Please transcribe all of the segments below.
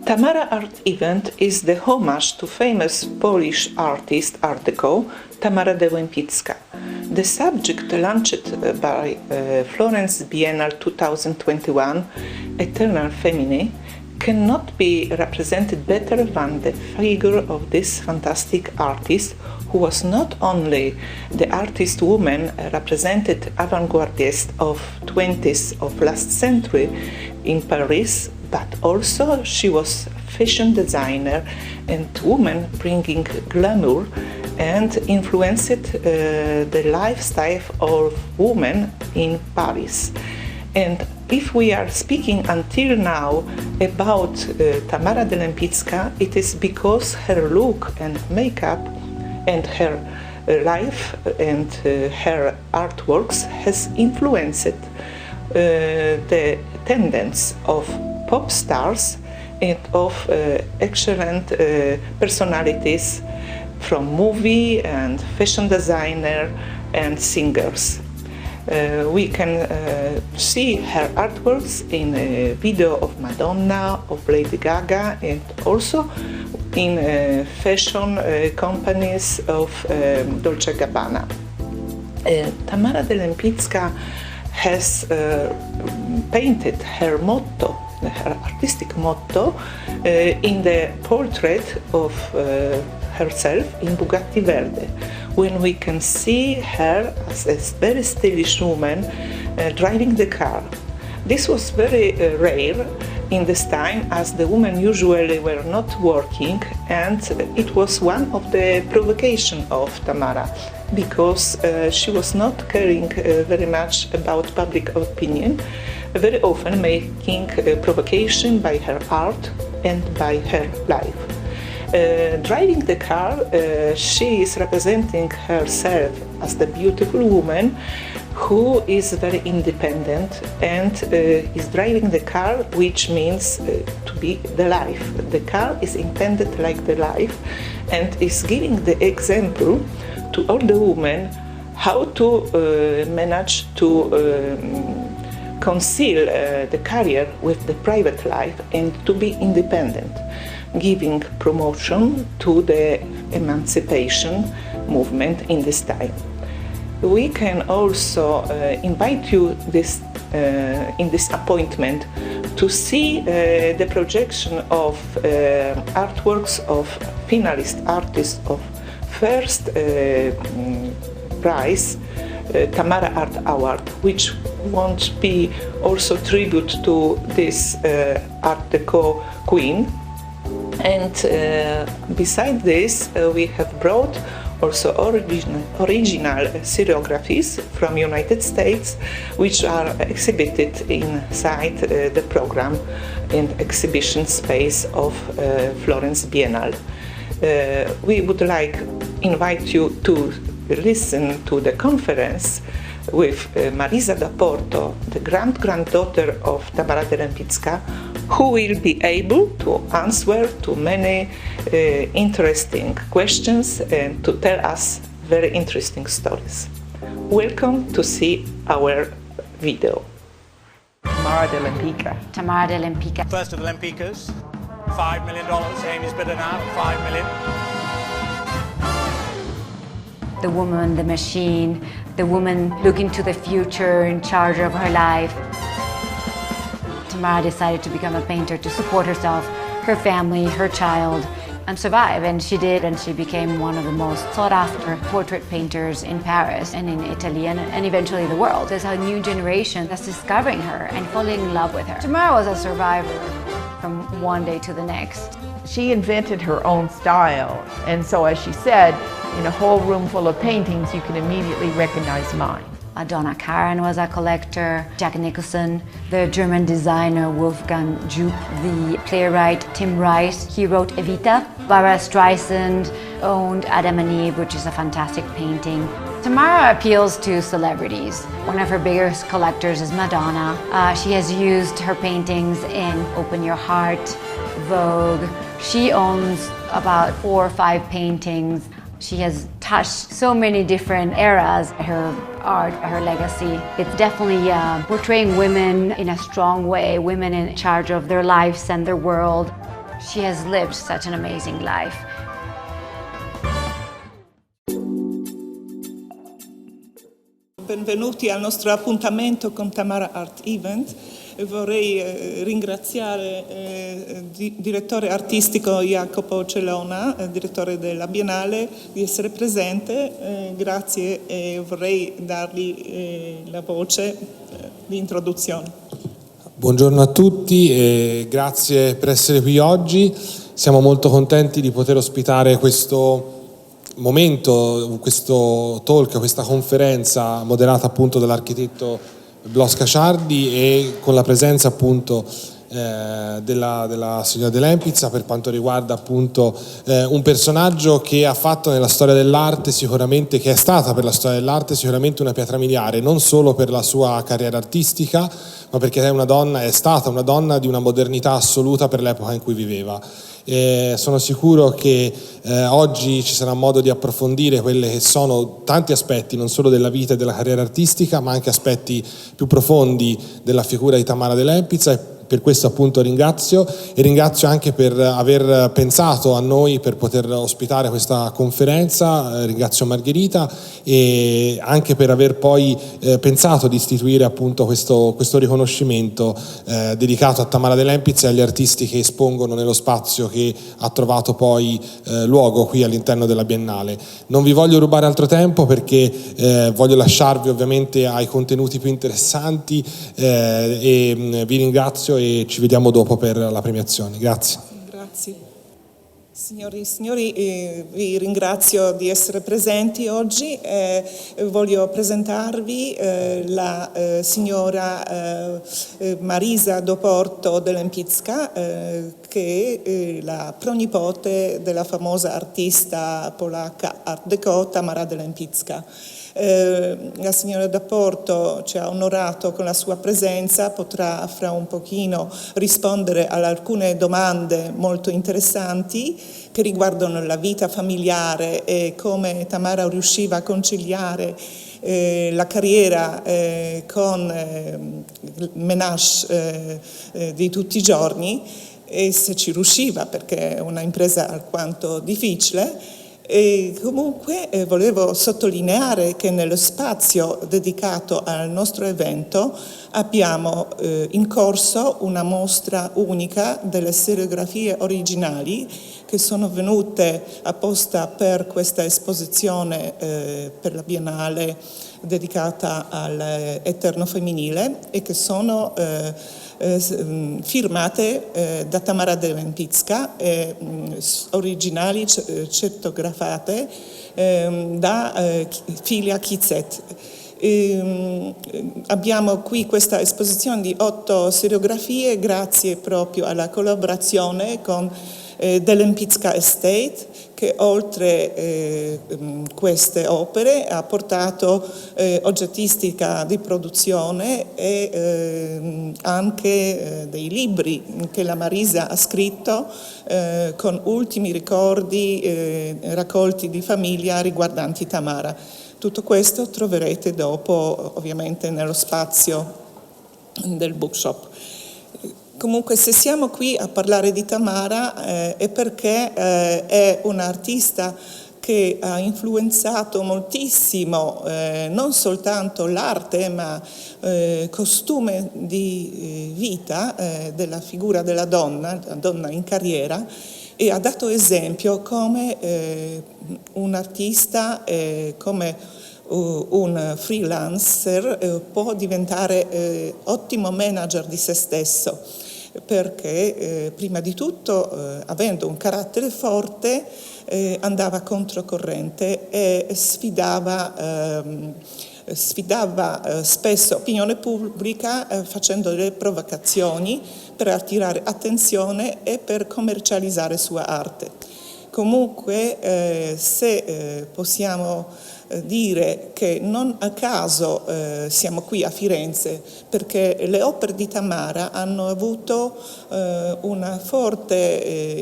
Tamara Art Event is the homage to famous Polish artist Art Deco Tamara de Lempicka. The subject launched by Florence Biennale 2021, Eternal Feminine, cannot be represented better than the figure of this fantastic artist, who was not only the artist woman represented avant-gardist of 20th of last century in Paris, but also she was fashion designer and woman bringing glamour and influenced the lifestyle of women in Paris. And if we are speaking until now about Tamara de Lempicka, it is because her look and makeup and her life and her artworks has influenced the tendency of pop stars and of excellent personalities from movie and fashion designer and singers. We can see her artworks in a video of Madonna, of Lady Gaga, and also in fashion companies of Dolce & Gabbana. Tamara de Lempicka has painted her motto, her artistic motto, in the portrait of herself in Bugatti Verde, when we can see her as a very stylish woman driving the car. This was very rare in this time, as the women usually were not working, and it was one of the provocation of Tamara, because she was not caring very much about public opinion, very often making provocation by her art and by her life. Driving the car, she is representing herself as the beautiful woman who is very independent and is driving the car, which means to be the life. The car is intended like the life and is giving the example to all the women how to manage to conceal the career with the private life and to be independent, giving promotion to the emancipation movement in this time. We can also invite you in this appointment to see the projection of artworks of finalist artists of first prize Tamara Art Award, which won't be also tribute to this Art Deco queen. And beside this, we have brought also original serigraphies from United States, which are exhibited inside the program and exhibition space of Florence Biennale. We would like invite you to listen to the conference with Marisa da Porto, the granddaughter of Tamara de Lempicka, who will be able to answer to many interesting questions and to tell us very interesting stories. Welcome to see our video. Tamara de Lempicka. Tamara de Lempicka. First of the Lempickas, $5 million. Amy's bidder now, $5 million. The woman, the machine, the woman looking to the future, in charge of her life. Tamara decided to become a painter to support herself, her family, her child, and survive. And she did, and she became one of the most sought-after portrait painters in Paris and in Italy and eventually the world. There's a new generation that's discovering her and falling in love with her. Tamara was a survivor from one day to the next. She invented her own style, and so as she said, in a whole room full of paintings, you can immediately recognize mine. Donna Karan was a collector, Jack Nicholson, the German designer Wolfgang Jupp, the playwright Tim Rice, he wrote Evita. Barbara Streisand owned Adam and Eve, which is a fantastic painting. Tamara appeals to celebrities. One of her biggest collectors is Madonna. She has used her paintings in Open Your Heart, Vogue. She owns about 4 or 5 paintings. She has touched so many different eras. Her art, her legacy, it's definitely portraying women in a strong way, women in charge of their lives and their world. She has lived such an amazing life. Benvenuti al nostro appuntamento con Tamara Art Event. Vorrei ringraziare il direttore artistico Jacopo Celona, direttore della Biennale, di essere presente. Grazie e vorrei dargli la voce di introduzione. Buongiorno a tutti e grazie per essere qui oggi. Siamo molto contenti di poter ospitare questo momento, questo talk, questa conferenza moderata appunto dall'architetto Blosca Ciardi e con la presenza appunto della signora De Lempizza per quanto riguarda appunto un personaggio che ha fatto nella storia dell'arte sicuramente, che è stata per la storia dell'arte sicuramente una pietra miliare, non solo per la sua carriera artistica, ma perché è stata una donna di una modernità assoluta per l'epoca in cui viveva. Sono sicuro che oggi ci sarà modo di approfondire quelli che sono tanti aspetti non solo della vita e della carriera artistica, ma anche aspetti più profondi della figura di Tamara De Lempizza, e per questo appunto ringrazio anche per aver pensato a noi per poter ospitare questa conferenza. Ringrazio Margherita e anche per aver poi pensato di istituire appunto questo riconoscimento dedicato a Tamara De Lempizza e agli artisti che espongono nello spazio che ha trovato poi luogo qui all'interno della Biennale. Non vi voglio rubare altro tempo perché voglio lasciarvi ovviamente ai contenuti più interessanti e vi ringrazio e ci vediamo dopo per la premiazione. Grazie. Grazie. Signori e signori, vi ringrazio di essere presenti oggi. Voglio presentarvi la signora Marisa Doporto De Lempicka, che è la pronipote della famosa artista polacca Art Deco Tamara De Lempicka. La signora Doporto ci ha onorato con la sua presenza, potrà fra un pochino rispondere ad alcune domande molto interessanti che riguardano la vita familiare e come Tamara riusciva a conciliare la carriera con il menage di tutti i giorni, e se ci riusciva, perché è una impresa alquanto difficile. E comunque volevo sottolineare che nello spazio dedicato al nostro evento abbiamo in corso una mostra unica delle serigrafie originali che sono venute apposta per questa esposizione per la Biennale dedicata all'Eterno Femminile e che sono firmate da Tamara De Lempicka, originali certografate da Filia Kizet. Abbiamo qui questa esposizione di 8 serigrafie grazie proprio alla collaborazione con De Lempicka Estate, che oltre queste opere ha portato oggettistica di produzione e anche dei libri che la Marisa ha scritto con ultimi ricordi raccolti di famiglia riguardanti Tamara. Tutto questo troverete dopo ovviamente nello spazio del bookshop. Comunque, se siamo qui a parlare di Tamara è perché è un'artista che ha influenzato moltissimo non soltanto l'arte, ma costume di vita della figura della donna, la donna in carriera, e ha dato esempio come un artista, come un freelancer può diventare ottimo manager di se stesso, perché prima di tutto avendo un carattere forte andava controcorrente e sfidava spesso l'opinione pubblica facendo delle provocazioni per attirare attenzione e per commercializzare sua arte. Comunque, se possiamo dire che non a caso siamo qui a Firenze, perché le opere di Tamara hanno avuto una forte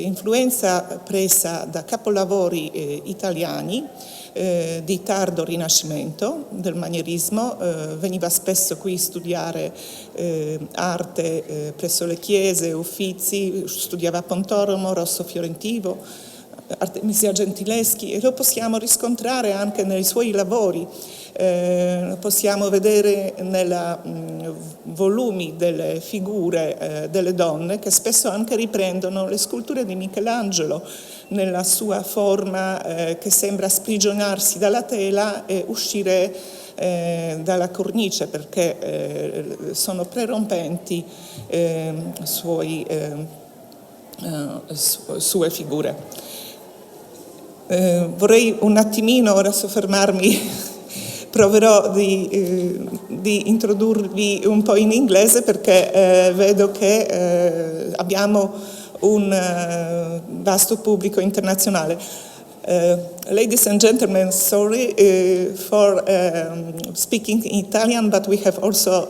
influenza presa da capolavori italiani di tardo Rinascimento, del manierismo. Veniva spesso qui a studiare arte presso le chiese, Uffizi, studiava Pontoromo, Rosso Fiorentino, Artemisia Gentileschi, e lo possiamo riscontrare anche nei suoi lavori. Lo possiamo vedere nei volumi delle figure delle donne, che spesso anche riprendono le sculture di Michelangelo nella sua forma che sembra sprigionarsi dalla tela e uscire dalla cornice, perché sono prerompenti sue figure. Vorrei un attimino ora soffermarmi, proverò di introdurvi un po' in inglese, perché vedo che abbiamo un vasto pubblico internazionale. Ladies and gentlemen, sorry for speaking in Italian, but we have also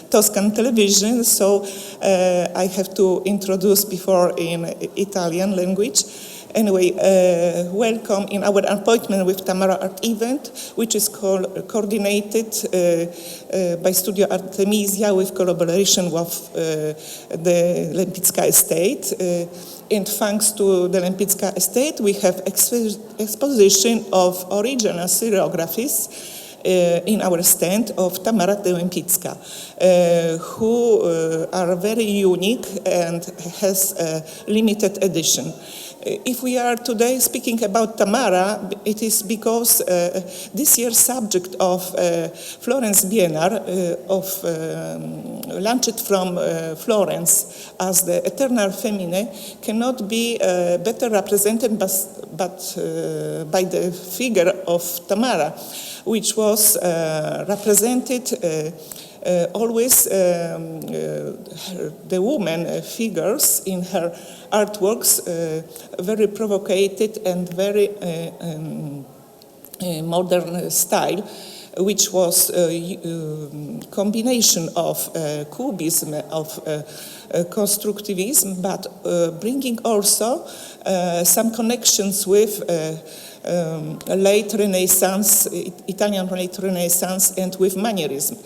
Toscan television, so I have to introduce before in Italian language. Anyway, welcome in our appointment with Tamara Art Event, which is coordinated by Studio Artemisia with collaboration with the Lempicka Estate. And thanks to the Lempicka Estate, we have exposition of original serigraphies in our stand of Tamara Lempicka, who are very unique and has a limited edition. If we are today speaking about Tamara, it is because this year's subject of Florence Biennale, launched from Florence as the Eternal Feminine, cannot be better represented but by the figure of Tamara, which was represented always the woman figures in her artworks, very provocated and very modern style, which was a combination of cubism, of constructivism, but bringing also some connections with late Renaissance, Italian late Renaissance, and with manierism.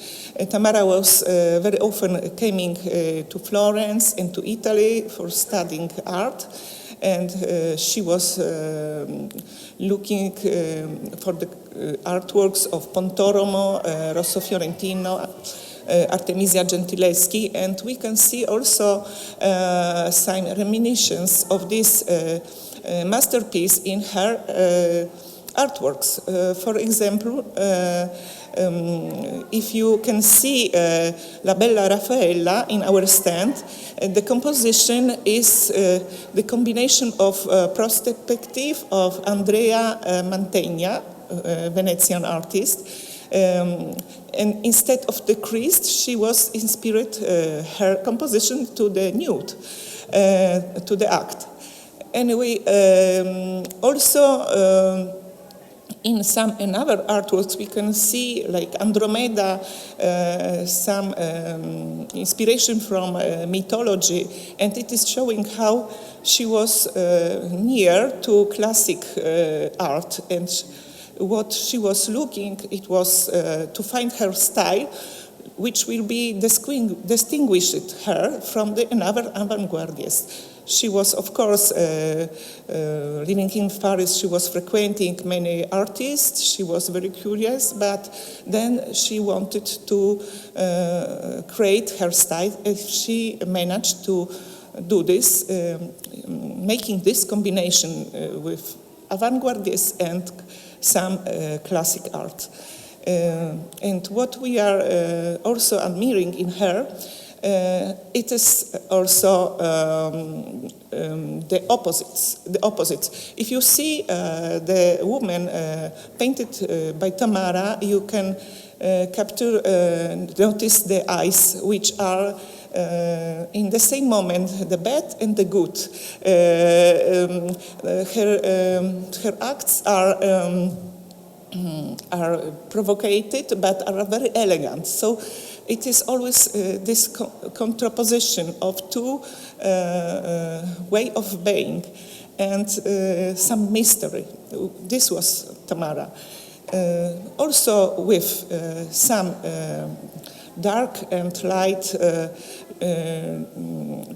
Tamara was very often coming to Florence and to Italy for studying art, and she was looking for the artworks of Pontoromo, Rosso Fiorentino, Artemisia Gentileschi, and we can see also some reminiscence of this masterpiece in her artworks. For example, if you can see La Bella Raffaella in our stand, the composition is the combination of perspective of Andrea Mantegna, Venetian artist, and instead of the Christ, she was inspired her composition to the nude, to the act. Anyway, also in some other artworks we can see, like Andromeda, some inspiration from mythology, and it is showing how she was near to classic art, and what she was looking, it was to find her style, which will be distinguished her from the another avant-gardists. She was, of course, living in Paris, she was frequenting many artists, she was very curious, but then she wanted to create her style, and she managed to do this, making this combination with avant-gardists and some classic art. And what we are also admiring in her, it is also the opposites. If you see the woman painted by Tamara, you can notice the eyes, which are in the same moment, the bad and the good. Her acts are provocated, but are very elegant. So it is always this contraposition of two way of being and some mystery. This was Tamara. Also with some dark and light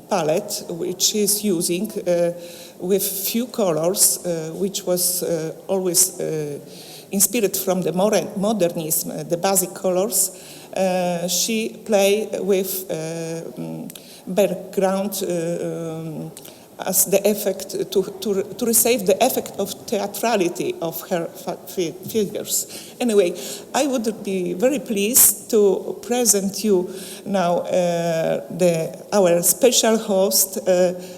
palette, which is using with few colors, which was always inspired from the modernism, the basic colors. She played with background as the effect, to receive the effect of theatrality of her figures. Anyway, I would be very pleased to present you now our special host,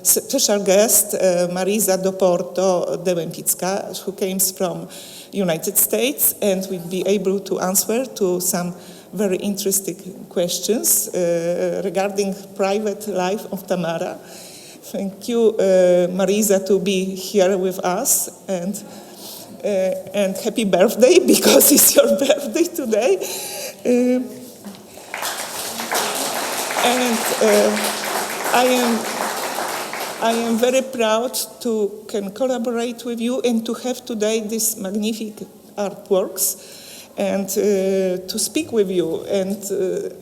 special guest, Marisa do Porto de Łępicka, who came from United States and will be able to answer to some very interesting questions regarding private life of Tamara. Thank you, Marisa, to be here with us, and happy birthday, because it's your birthday today. I am very proud to can collaborate with you and to have today these magnificent artworks and to speak with you. And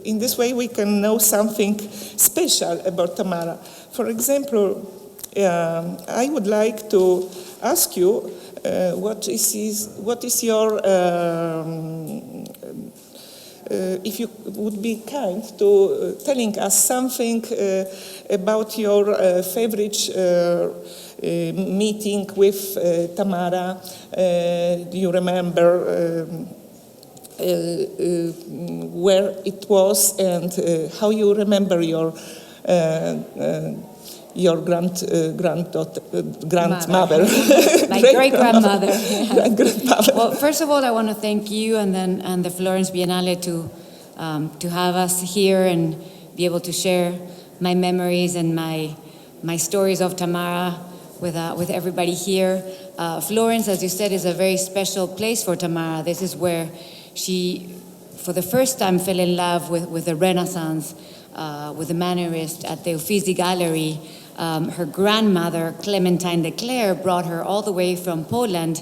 in this way we can know something special about Tamara. For example, I would like to ask you what is your if you would be kind to telling us something about your favorite meeting with Tamara. Do you remember where it was and how you remember your grandmother, my great-grandmother. Grandmother. Well, first of all, I want to thank you and the Florence Biennale to have us here and be able to share my memories and my stories of Tamara with everybody here. Florence, as you said, is a very special place for Tamara. This is where she, for the first time, fell in love with the Renaissance, with the Mannerist at the Uffizi Gallery. Her grandmother, Clementine de Clare, brought her all the way from Poland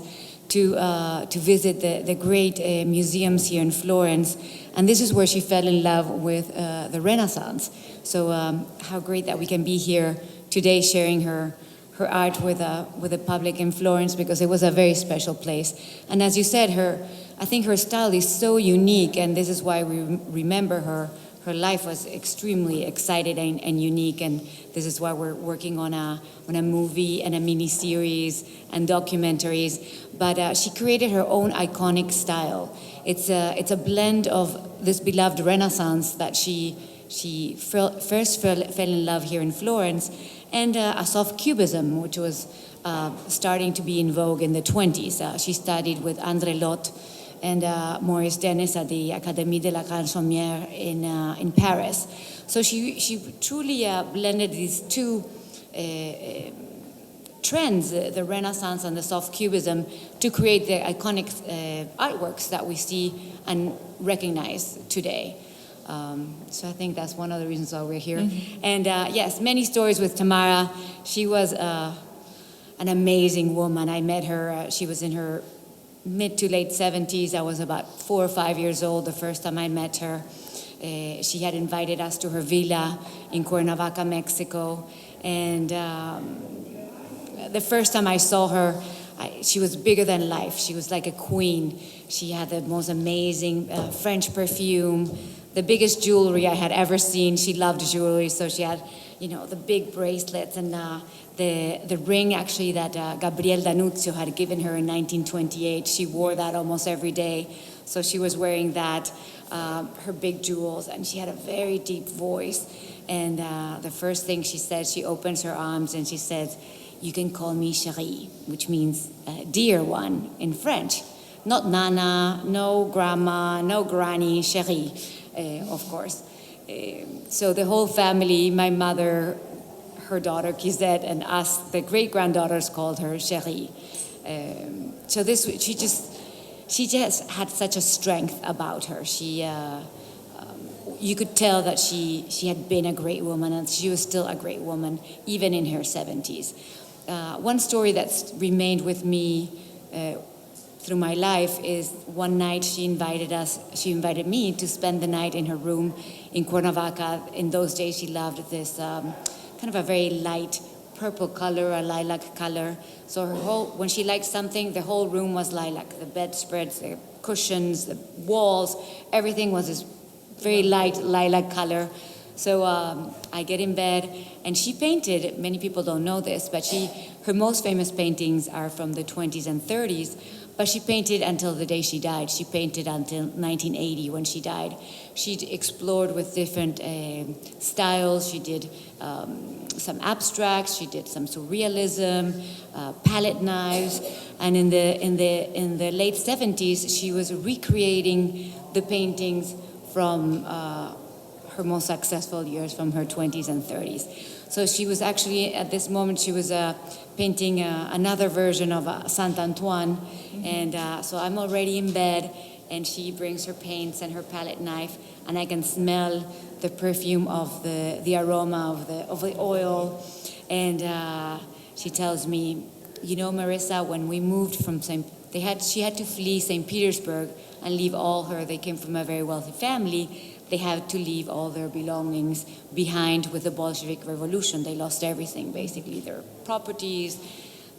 to visit the great museums here in Florence. And this is where she fell in love with the Renaissance. So how great that we can be here today sharing her art with the public in Florence, because it was a very special place. And as you said, I think her style is so unique, and this is why we remember her. Her life was extremely exciting and unique, and this is why we're working on a movie and a mini-series and documentaries. But she created her own iconic style. It's a blend of this beloved Renaissance that she first fell in love here in Florence, and a soft cubism, which was starting to be in vogue in the 20s. She studied with André Lotte and Maurice Denis at the Académie de la Canzonière in Paris. So she truly blended these two trends, the Renaissance and the soft cubism, to create the iconic artworks that we see and recognize today. So I think that's one of the reasons why we're here. Mm-hmm. And yes, many stories with Tamara. She was an amazing woman. I met her, she was in her mid to late 70s. I was about 4 or 5 years old the first time I met her. She had invited us to her villa in Cuernavaca, Mexico. And the first time I saw her, she was bigger than life. She was like a queen. She had the most amazing French perfume, the biggest jewelry I had ever seen. She loved jewelry, so she had, the big bracelets and the ring actually that Gabriel D'Annunzio had given her in 1928. She wore that almost every day. So she was wearing that, her big jewels, and she had a very deep voice. And the first thing she said, she opens her arms and she says, "You can call me chérie," which means dear one in French. Not Nana, no grandma, no granny, chérie, of course. So the whole family, my mother, her daughter Kizette, and us, the great-granddaughters, called her Chérie. So she just had such a strength about her. You could tell that she had been a great woman, and she was still a great woman, even in her 70s. One story that's remained with me through my life is one night she invited me to spend the night in her room in Cuernavaca. In those days, she loved this kind of a very light purple color, a lilac color. So when she liked something, the whole room was lilac. The bedspreads, the cushions, the walls, everything was this very light lilac color. So I get in bed, and she painted. Many people don't know this, but her most famous paintings are from the 20s and 30s. But she painted until the day she died. She painted until 1980 when she died. She explored with different styles. She did some abstracts. She did some surrealism, palette knives, and in the late 70s, she was recreating the paintings from her most successful years, from her 20s and 30s. So she was actually, at this moment, she was painting another version of Saint Antoine. And so I'm already in bed, and she brings her paints and her palette knife, and I can smell the perfume of the aroma of the oil. And she tells me, you know, Marissa, when we moved from she had to flee St. Petersburg and leave they came from a very wealthy family. They had to leave all their belongings behind with the Bolshevik Revolution. They lost everything, basically, their properties,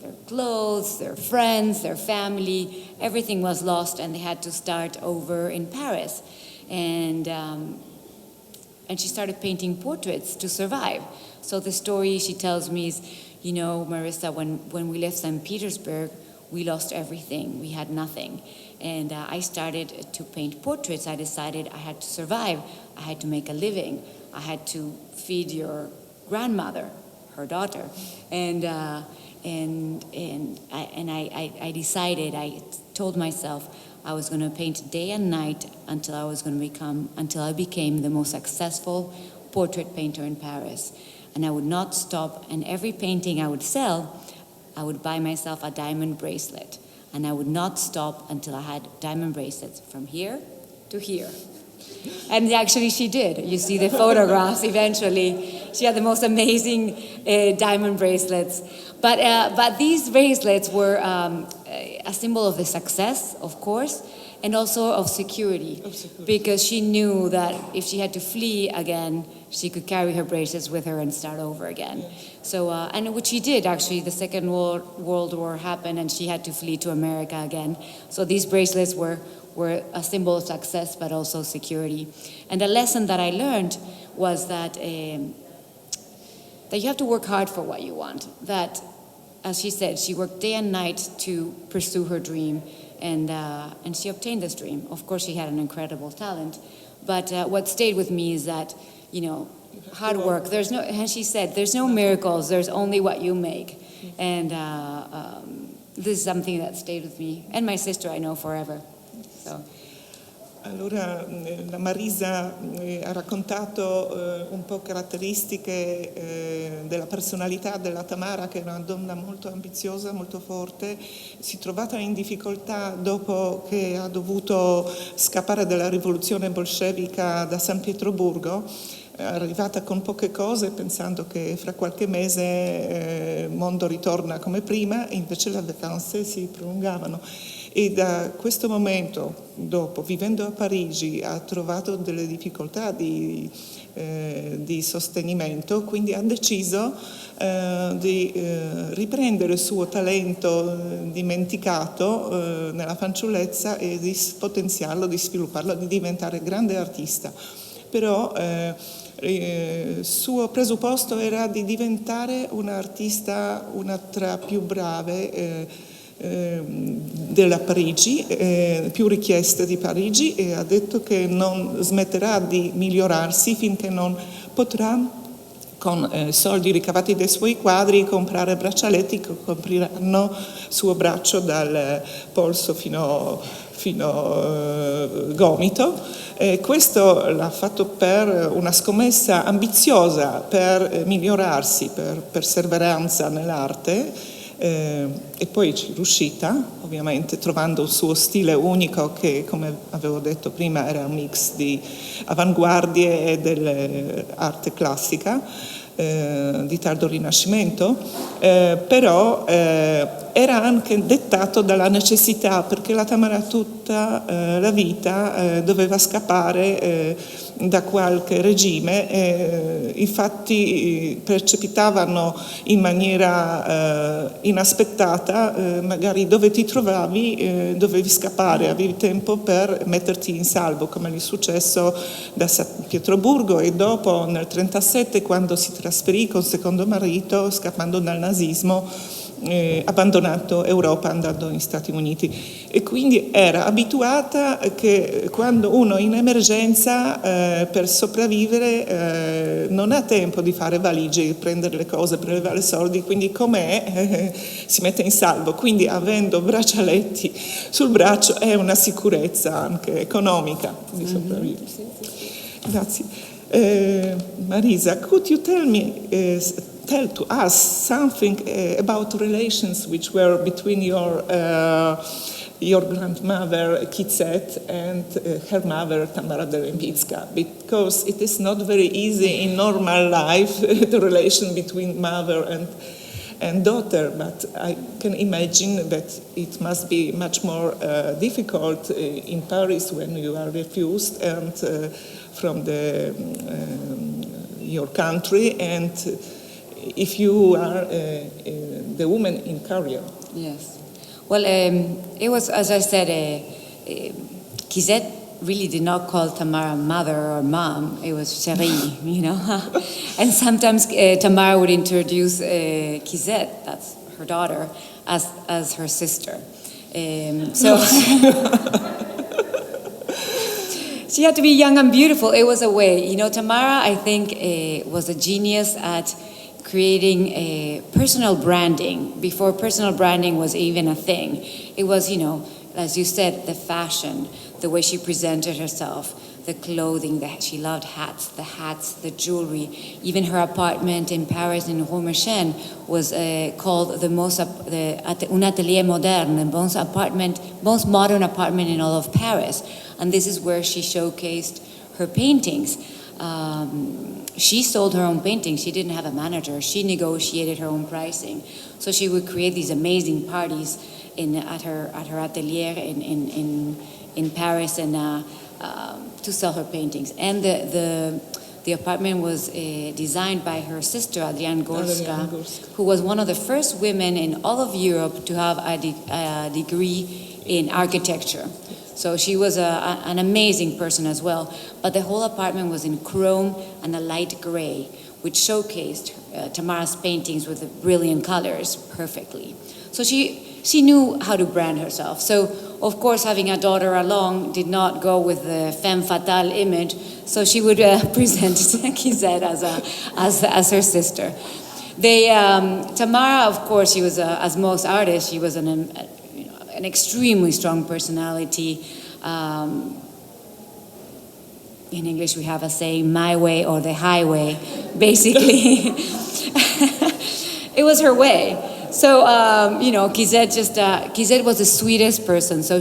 their clothes, their friends, their family. Everything was lost, and they had to start over in Paris. And she started painting portraits to survive. So the story she tells me is, you know, Marissa, when we left St. Petersburg, we lost everything. We had nothing. And I started to paint portraits. I decided I had to survive. I had to make a living. I had to feed your grandmother, her daughter. And I decided, I told myself I was going to paint day and night until I became the most successful portrait painter in Paris. And I would not stop. And every painting I would sell, I would buy myself a diamond bracelet. And I would not stop until I had diamond bracelets from here to here. And actually she did. You see the photographs eventually. She had the most amazing diamond bracelets. But these bracelets were a symbol of the success, of course, and also of security. Because she knew that if she had to flee again, she could carry her bracelets with her and start over again. So, and which she did, actually. The Second World War happened, and she had to flee to America again. So these bracelets were a symbol of success, but also security. And the lesson that I learned was that you have to work hard for what you want. That, as she said, she worked day and night to pursue her dream, and she obtained this dream. Of course, she had an incredible talent, but what stayed with me is that, you know, hard work. And she said, there's no miracles. There's only what you make. And this is something that stayed with me, and my sister, I know, forever. So. Allora, la Marisa ha raccontato un po' caratteristiche della personalità della Tamara, che è una donna molto ambiziosa, molto forte. Si è trovata in difficoltà dopo che ha dovuto scappare dalla rivoluzione bolscevica da San Pietroburgo, arrivata con poche cose, pensando che fra qualche mese il mondo ritorna come prima, e invece le vacanze si prolungavano. E da questo momento, dopo, vivendo a Parigi, ha trovato delle difficoltà di sostenimento, quindi ha deciso di riprendere il suo talento dimenticato nella fanciullezza e di potenziarlo, di svilupparlo, di diventare grande artista. Però il suo presupposto era di diventare un'artista, una tra più brave della Parigi, più richieste di Parigi, e ha detto che non smetterà di migliorarsi finché non potrà con soldi ricavati dai suoi quadri comprare braccialetti che copriranno il suo braccio dal polso fino gomito. Questo l'ha fatto per una scommessa ambiziosa per migliorarsi, per perseveranza nell'arte. E poi ci è riuscita, ovviamente trovando un suo stile unico che, come avevo detto prima, era un mix di avanguardie e dell'arte classica, di tardo rinascimento, però era anche dettato dalla necessità, perché la Tamara tutta la vita doveva scappare da qualche regime, infatti precipitavano in maniera inaspettata, magari dove ti trovavi dovevi scappare, avevi tempo per metterti in salvo, come è successo da San Pietroburgo e dopo nel 1937 quando si trasferì col secondo marito scappando dal nazismo, abbandonato Europa andando negli Stati Uniti, e quindi era abituata che quando uno è in emergenza per sopravvivere non ha tempo di fare valigie, prendere le cose, prelevare soldi, quindi com'è si mette in salvo, quindi avendo braccialetti sul braccio è una sicurezza anche economica di sopravvivere. Grazie. Marisa, could you tell to us something about relations which were between your grandmother Kizet and her mother Tamara Derempitska, because it is not very easy in normal life the relation between mother and daughter, but I can imagine that it must be much more difficult in Paris when you are refused and from your country, and if you are the woman in career. Yes. Well, it was, as I said, Kizet really did not call Tamara mother or mom. It was chérie, you know. And sometimes Tamara would introduce Kizet, that's her daughter, as her sister. So she had to be young and beautiful. It was a way. You know, Tamara, I think, was a genius at creating a personal branding before personal branding was even a thing. It was, you know, as you said, the fashion, the way she presented herself, the clothing, she loved hats, the jewelry. Even her apartment in Paris in Rue Merchant was called un atelier moderne, the most modern apartment in all of Paris. And this is where she showcased her paintings. She sold her own paintings. She didn't have a manager. She negotiated her own pricing. So she would create these amazing parties at her atelier in Paris and to sell her paintings. And the apartment was designed by her sister Adrienne Gorska, who was one of the first women in all of Europe to have a degree in architecture. So she was an amazing person as well. But the whole apartment was in chrome and a light gray, which showcased Tamara's paintings with the brilliant colors perfectly. So she knew how to brand herself. So, of course, having a daughter along did not go with the femme fatale image. So she would present Kizet as her sister. Tamara, of course, she was as most artists, she was an extremely strong personality. In English, we have a saying, my way or the highway, basically. It was her way. So, Kizet was the sweetest person. So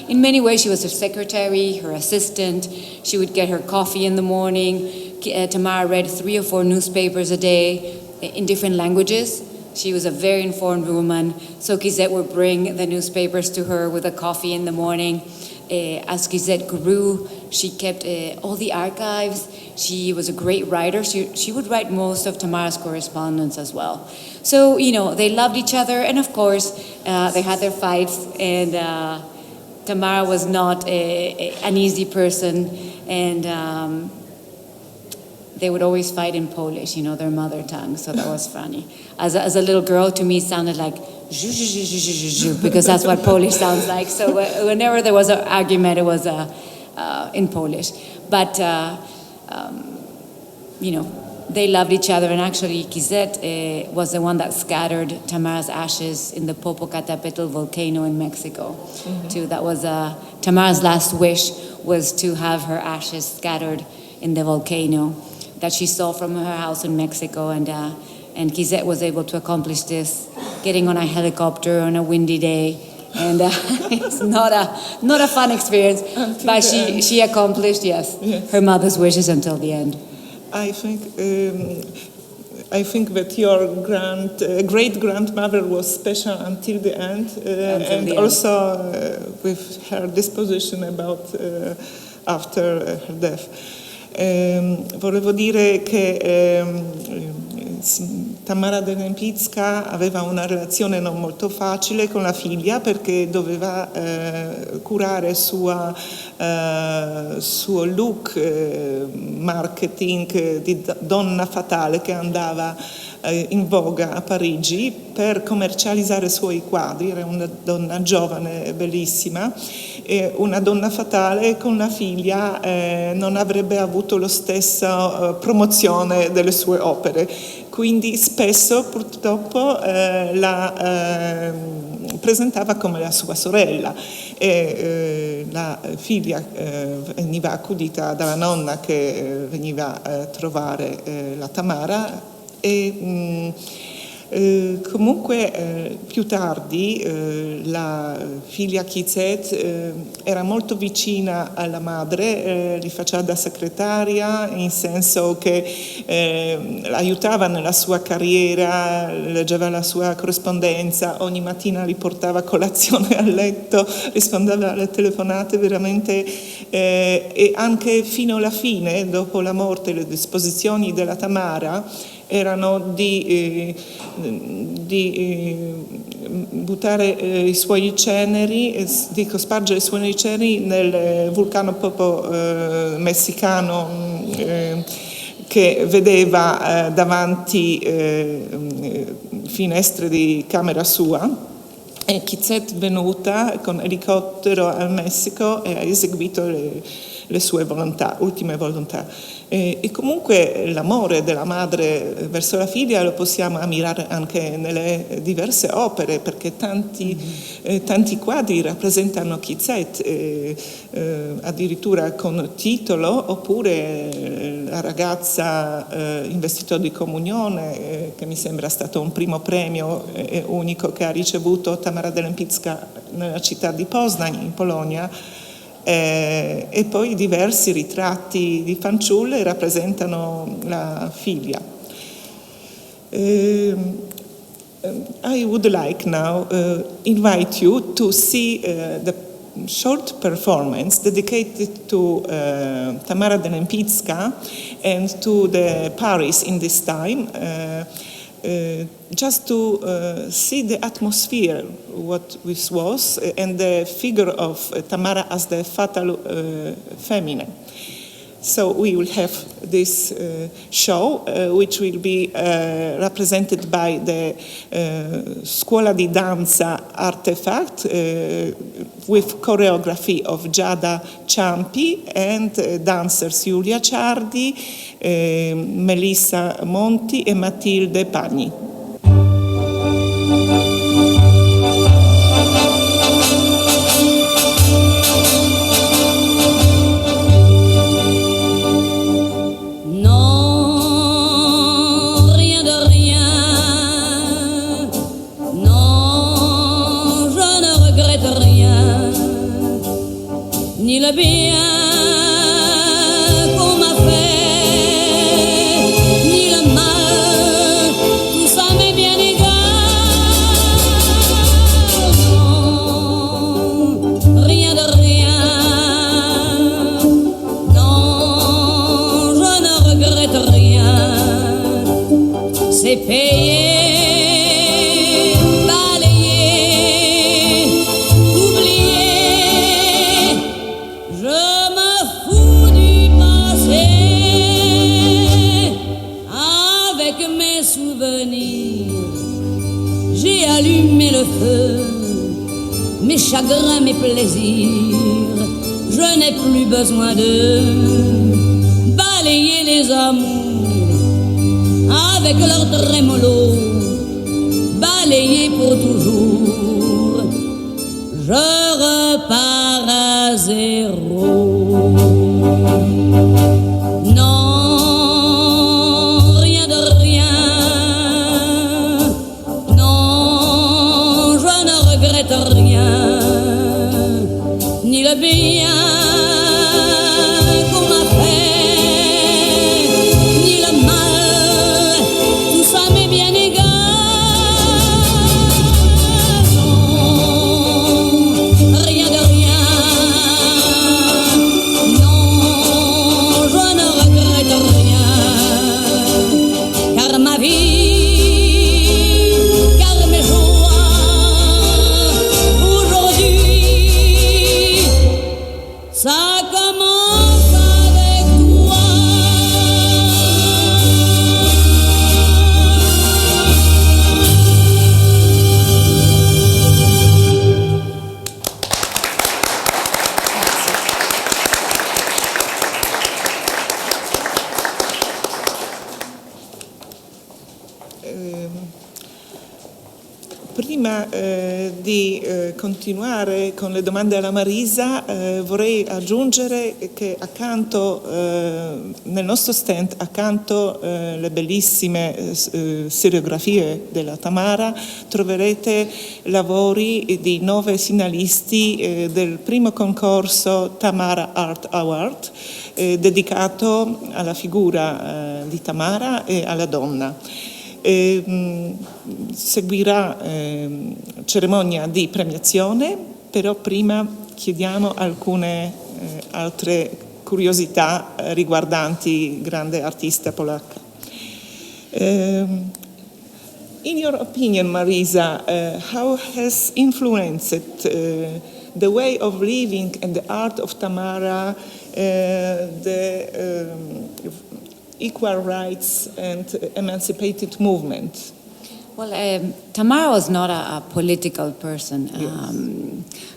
in many ways, she was her secretary, her assistant. She would get her coffee in the morning. Tamara read 3 or 4 newspapers a day in different languages. She was a very informed woman. So Kizet would bring the newspapers to her with a coffee in the morning. As Kizet grew, she kept all the archives. She was a great writer. She would write most of Tamara's correspondence as well. So, they loved each other. And of course, they had their fights. And Tamara was not an easy person. And they would always fight in Polish, their mother tongue. So that was funny. As a little girl, to me, it sounded like because that's what Polish sounds like. So whenever there was an argument, it was in Polish. But, they loved each other, and actually Kizet was the one that scattered Tamara's ashes in the Popocatépetl volcano in Mexico. Too. That was Tamara's last wish, was to have her ashes scattered in the volcano that she saw from her house in Mexico, and Kizet was able to accomplish this, getting on a helicopter on a windy day, and it's not a fun experience, but she accomplished her mother's wishes until the end. I think that your great grandmother was special until the end, also with her disposition about after her death. Volevo dire che Tamara Dell'Empicka aveva una relazione non molto facile con la figlia, perché doveva curare suo look marketing di donna fatale che andava in voga a Parigi per commercializzare i suoi quadri. Era una donna giovane e bellissima, e una donna fatale con la figlia non avrebbe avuto lo stesso promozione delle sue opere, quindi spesso purtroppo la presentava come la sua sorella, e la figlia veniva accudita dalla nonna che veniva a trovare la Tamara, e comunque più tardi la figlia Kizet era molto vicina alla madre, gli faceva da segretaria, in senso che aiutava nella sua carriera, leggeva la sua corrispondenza, ogni mattina gli portava colazione a letto, rispondeva alle telefonate veramente, e anche fino alla fine, dopo la morte, le disposizioni della Tamara erano di buttare i suoi ceneri, di spargere i suoi ceneri nel vulcano Popo messicano, che vedeva davanti finestre di camera sua. E Kizet, venuta con elicottero al Messico, e ha eseguito le sue ultime volontà. E comunque l'amore della madre verso la figlia lo possiamo ammirare anche nelle diverse opere, perché tanti quadri rappresentano Kizet, addirittura con titolo, oppure la ragazza in vestito di comunione, che mi sembra stato un primo premio unico che ha ricevuto Tamara Dell'Empicka nella città di Poznań in Polonia. E poi diversi ritratti di fanciulle rappresentano la figlia. I would like now invite you to see the short performance dedicated to Tamara Dell'Empicka and to the Paris in this time. Just to see the atmosphere, what this was, and the figure of Tamara as the fatal feminine. So we will have this show, which will be represented by the Scuola di Danza Artifact, with choreography of Giada Ciampi and dancers Giulia Ciardi, Melissa Monti e Matilde Pagni. Ni le bien qu'on m'a fait, ni le mal, tout ça m'est bien égal. Non, rien de rien. Non, je ne regrette rien. C'est payé. J'ai allumé le feu, mes chagrins, mes plaisirs. Je n'ai plus besoin de balayer les amours avec leur trémolo, balayé pour toujours, je repars à zéro. Non, rien de rien, non, je ne regrette rien, ni le bien qu'on m'a fait, ni le mal, tout ça m'est bien égal. Non, rien de rien, non, je ne regrette rien, car ma vie, car mes joies, aujourd'hui, ça commence avec toi. Prima di continuare con le domande alla Marisa, vorrei aggiungere che accanto, nel nostro stand, accanto le bellissime serigrafie della Tamara, troverete lavori di 9 finalisti del primo concorso Tamara Art Award, dedicato alla figura di Tamara e alla donna. Seguirà cerimonia di premiazione, però prima chiediamo alcune altre curiosità riguardanti grande artista polacca. In your opinion, Marisa, how has influenced the way of living and the art of Tamara the equal rights and emancipated movement? Well, Tamara was not a political person,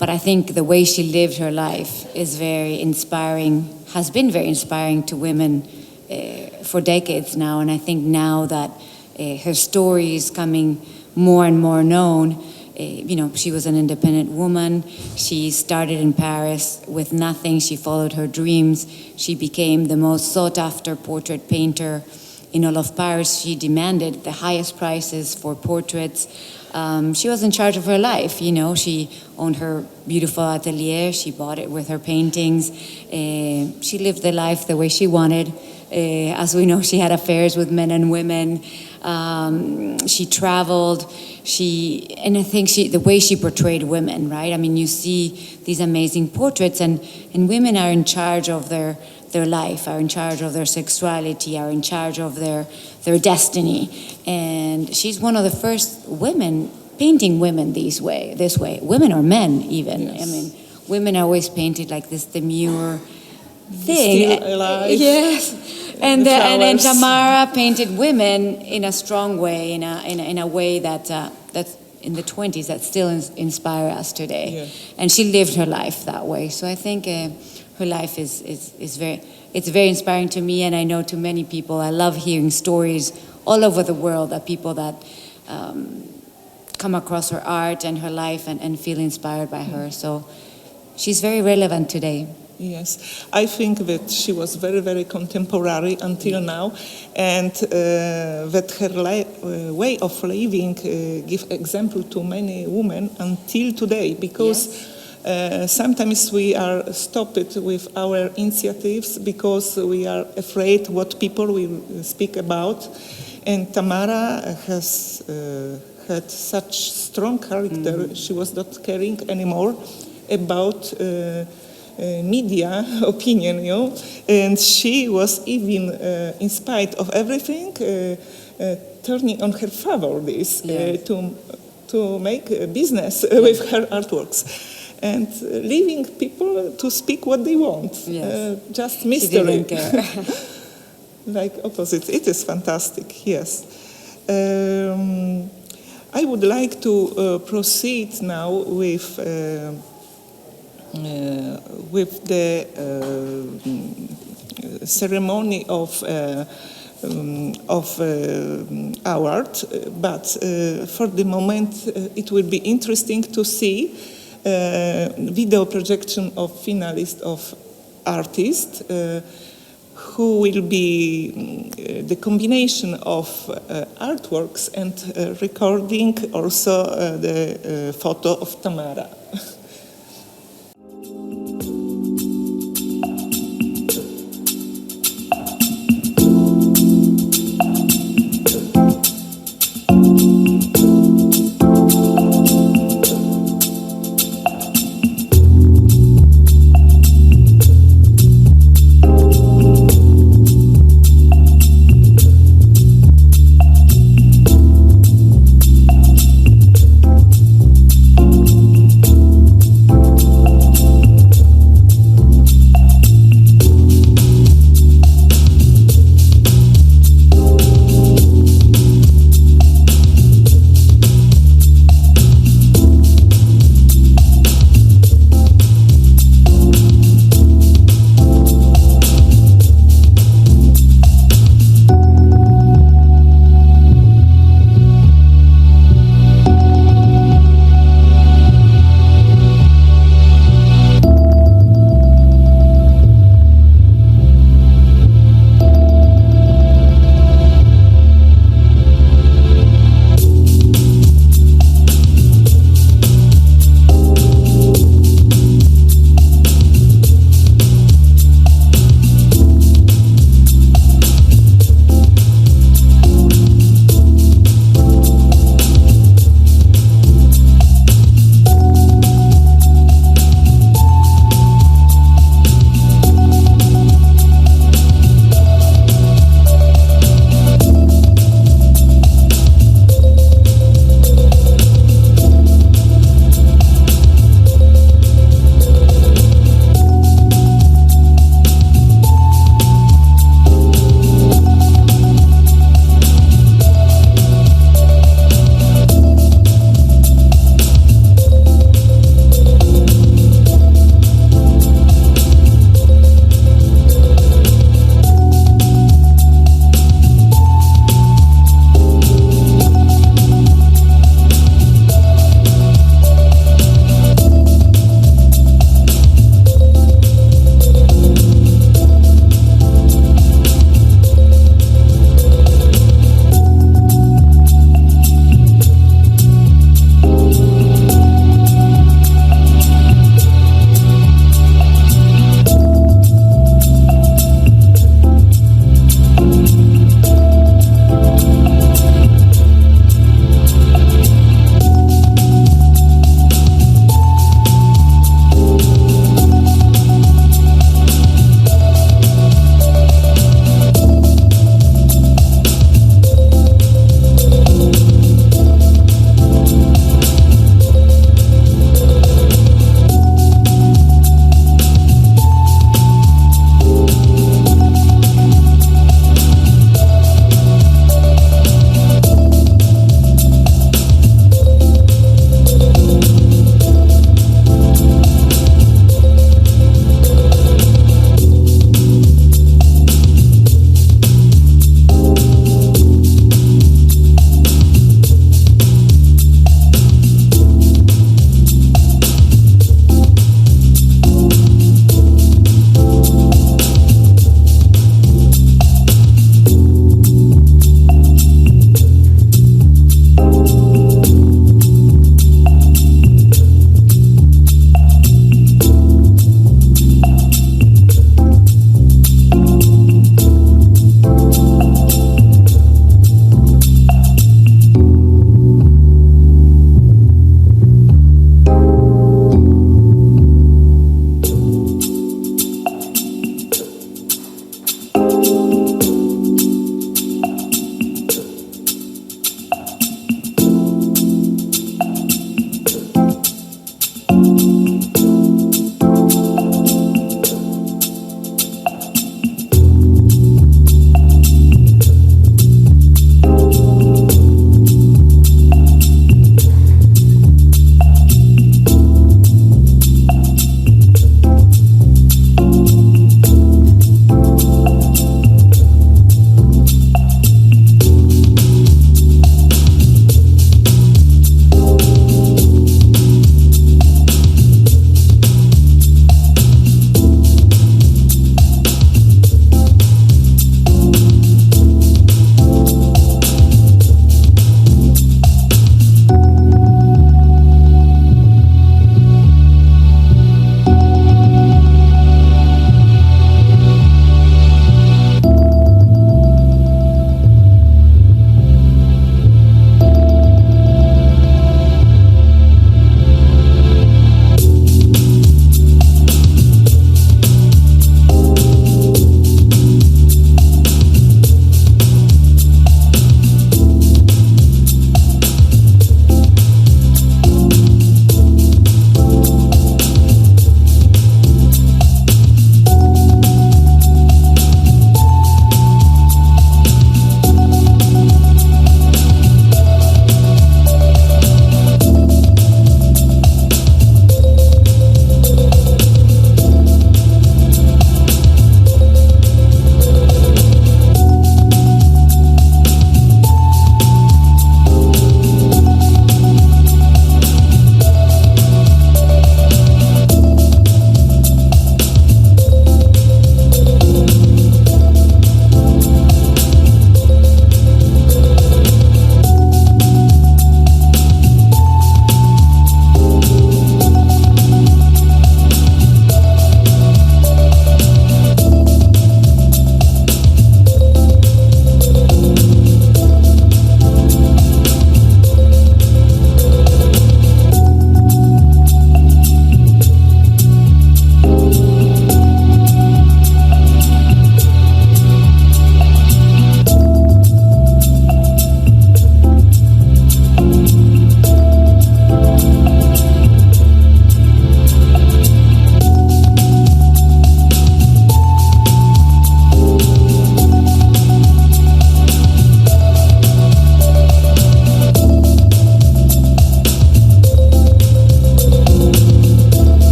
but I think the way she lived her life is very inspiring, has been very inspiring to women for decades now. And I think now that her story is coming more and more known, she was an independent woman. She started in Paris with nothing. She followed her dreams. She became the most sought-after portrait painter in all of Paris. She demanded the highest prices for portraits. She was in charge of her life. She owned her beautiful atelier. She bought it with her paintings. She lived the life the way she wanted. As we know, she had affairs with men and women. She traveled. And I think the way she portrayed women, right? I mean, you see these amazing portraits, and women are in charge of their life, are in charge of their sexuality, are in charge of their destiny. And she's one of the first women painting women this way, women or men even. Yes. I mean, women are always painted like this demure thing. Still alive. Yes. And then Tamara painted women in a strong way, in a way that's in the 20s that still inspire us today. Yeah. And she lived her life that way. So I think her life is very inspiring to me, and I know to many people. I love hearing stories all over the world of people that come across her art and her life and feel inspired by her. So she's very relevant today. Yes, I think that she was very, very contemporary until now, and that her way of living give example to many women until today, because sometimes we are stopped with our initiatives because we are afraid what people will speak about, and Tamara has had such strong character. She was not caring anymore about media opinion, and she was even, in spite of everything, turning on her favor this to make a business with her artworks, and leaving people to speak what they want. Yes. Just mystery. She didn't care. Like opposite. It is fantastic. Yes. I would like to proceed now with the ceremony of of award, but for the moment it will be interesting to see video projection of finalists of artists who will be the combination of artworks and recording, also the photo of Tamara.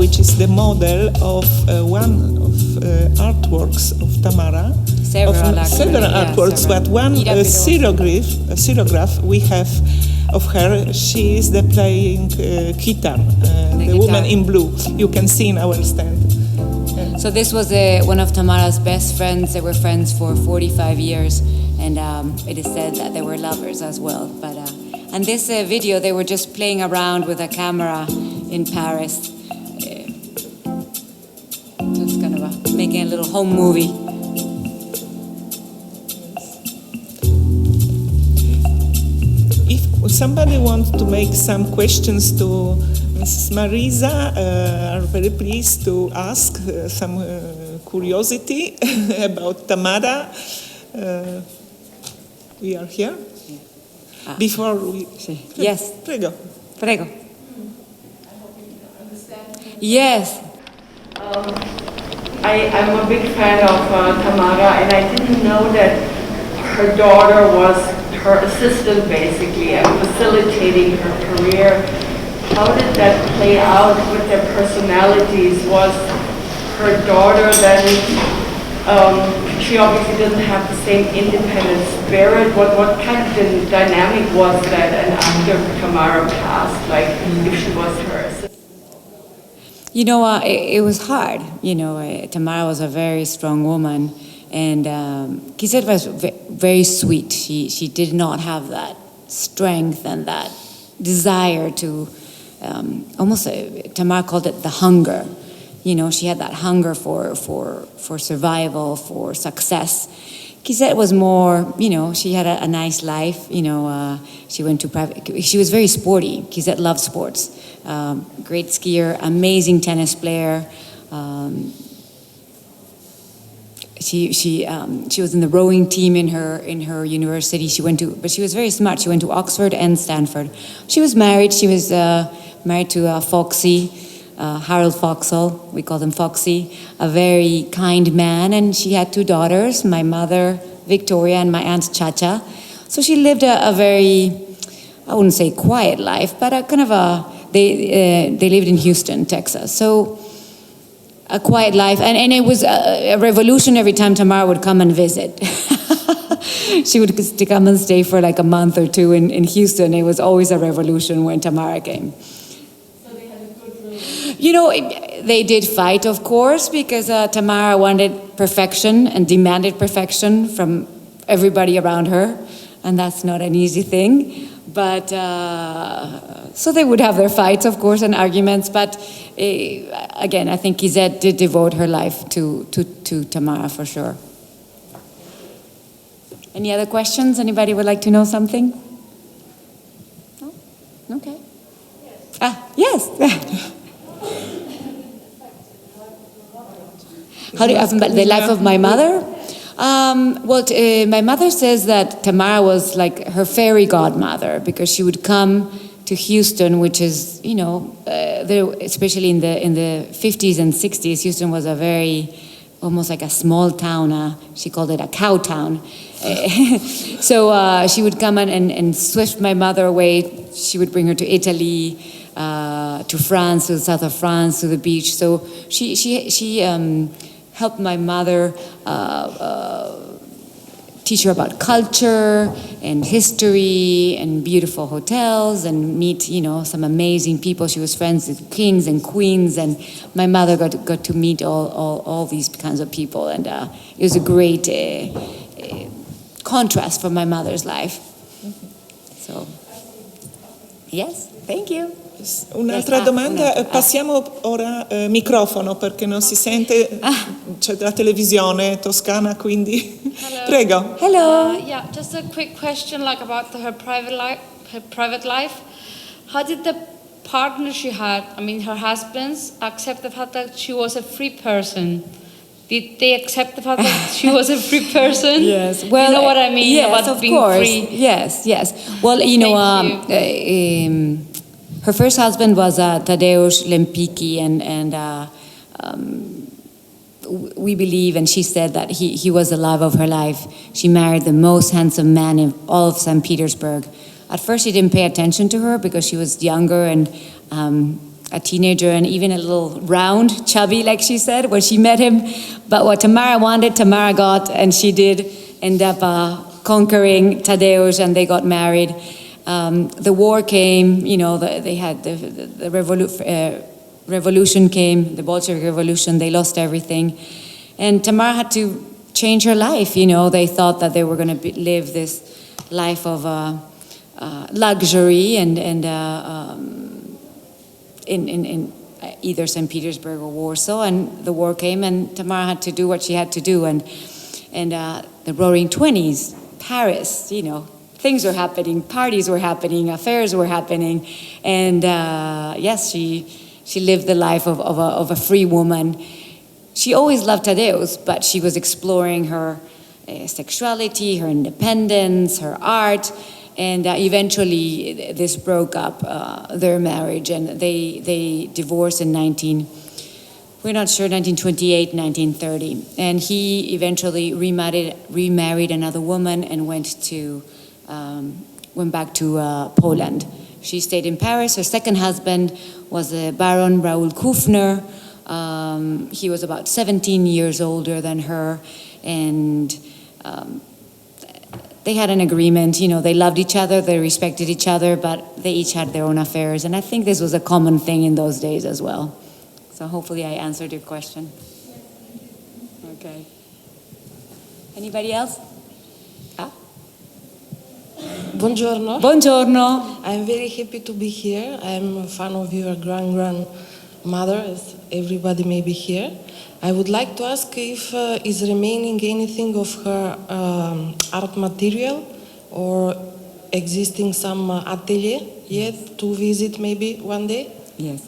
which is the model of one of artworks of Tamara. Several Artworks, several. but one xerograph we have of her. She is playing guitar, the woman in blue. You can see in our stand. So this was one of Tamara's best friends. They were friends for 45 years, and it is said that they were lovers as well. But and this video, they were just playing around with a camera in Paris, just kind of making a little home movie. If somebody wants to make some questions to Mrs. Marisa, are very pleased to ask some curiosity about Tamara. We are here. Before we... Yes. Prego. Prego. Yes. I'm a big fan of Tamara, and I didn't know that her daughter was her assistant, basically, and facilitating her career. How did that play out with their personalities? Was her daughter then, she obviously doesn't have the same independent spirit. What kind of dynamic was that, and after Tamara passed, like if she was her assistant? You know, it was hard. You know, Tamara was a very strong woman, and Gisette was very sweet. She did not have that strength and that desire to almost. Tamara called it the hunger. You know, she had that hunger for survival, for success. Gisette was more, you know, she had a nice life. You know, she went to private. She was very sporty. Gisette loved sports. Great skier, amazing tennis player. She was in the rowing team in her university. But she was very smart. She went to Oxford and Stanford. She was married. She was married to Foxy, Harold Foxall. We called him Foxy, a very kind man. And she had 2 daughters, my mother Victoria and my aunt Chacha. So she lived a very, I wouldn't say quiet life, but a kind of they lived in Houston, Texas. So a quiet life, and it was a revolution every time Tamara would come and visit. She would come and stay for like a month or 2 in Houston. It was always a revolution when Tamara came. So they had a good relationship. You know, they did fight, of course, because Tamara wanted perfection and demanded perfection from everybody around her, and that's not an easy thing. But so they would have their fights, of course, and arguments. But again, I think Gisette did devote her life to Tamara for sure. Any other questions? Anybody would like to know something? No? Okay. Yes. How do you ask about the life of my mother? My mother says that Tamara was like her fairy godmother, because she would come to Houston, which is, you know, especially in the 50s and 60s, Houston was a very, almost like a small town. She called it a cow town. So she would come and swift my mother away. She would bring her to Italy, to France, to the south of France, to the beach. So she helped my mother teach her about culture and history and beautiful hotels and meet, you know, some amazing people. She was friends with kings and queens, and my mother got to meet all these kinds of people, and it was a great contrast for my mother's life. So, yes, thank you. Un'altra domanda, passiamo ora microfono perché non si sente, c'è la televisione toscana, quindi prego. Hello. Yeah, just a quick question, like about her private life. How did the partner she had, I mean her husbands, accept the fact that she was a free person? Did they accept the fact that she was a free person? Yes. Well, you know what I mean, yes, about of being course. free? Yes. Well, you know, her first husband was Tadeusz Lempicki, and we believe, and she said that he was the love of her life. She married the most handsome man in all of St. Petersburg. At first, he didn't pay attention to her because she was younger and a teenager and even a little round, chubby, like she said, when she met him. But what Tamara wanted, Tamara got, and she did end up conquering Tadeusz, and they got married. The war came, they had the revolution came, the Bolshevik Revolution, they lost everything. And Tamara had to change her life, they thought that they were going to live this life of luxury and in either St. Petersburg or Warsaw, and the war came, and Tamara had to do what she had to do, and the Roaring '20s, Paris, things were happening, parties were happening, affairs were happening, and yes, she lived the life of a free woman. She always loved Tadeusz, but she was exploring her sexuality, her independence, her art. And eventually, this broke up their marriage, and they divorced in 1928, 1930. And he eventually remarried another woman and went back to Poland. She stayed in Paris. Her second husband was Baron Raoul Kufner. He was about 17 years older than her, and they had an agreement, they loved each other, they respected each other, but they each had their own affairs. And I think this was a common thing in those days as well. So hopefully I answered your question. Okay. Anybody else? Buongiorno. Buongiorno. I'm very happy to be here. I'm a fan of your grandmother, as everybody may be here. I would like to ask if is remaining anything of her art material or existing some atelier yet to visit maybe one day? Yes.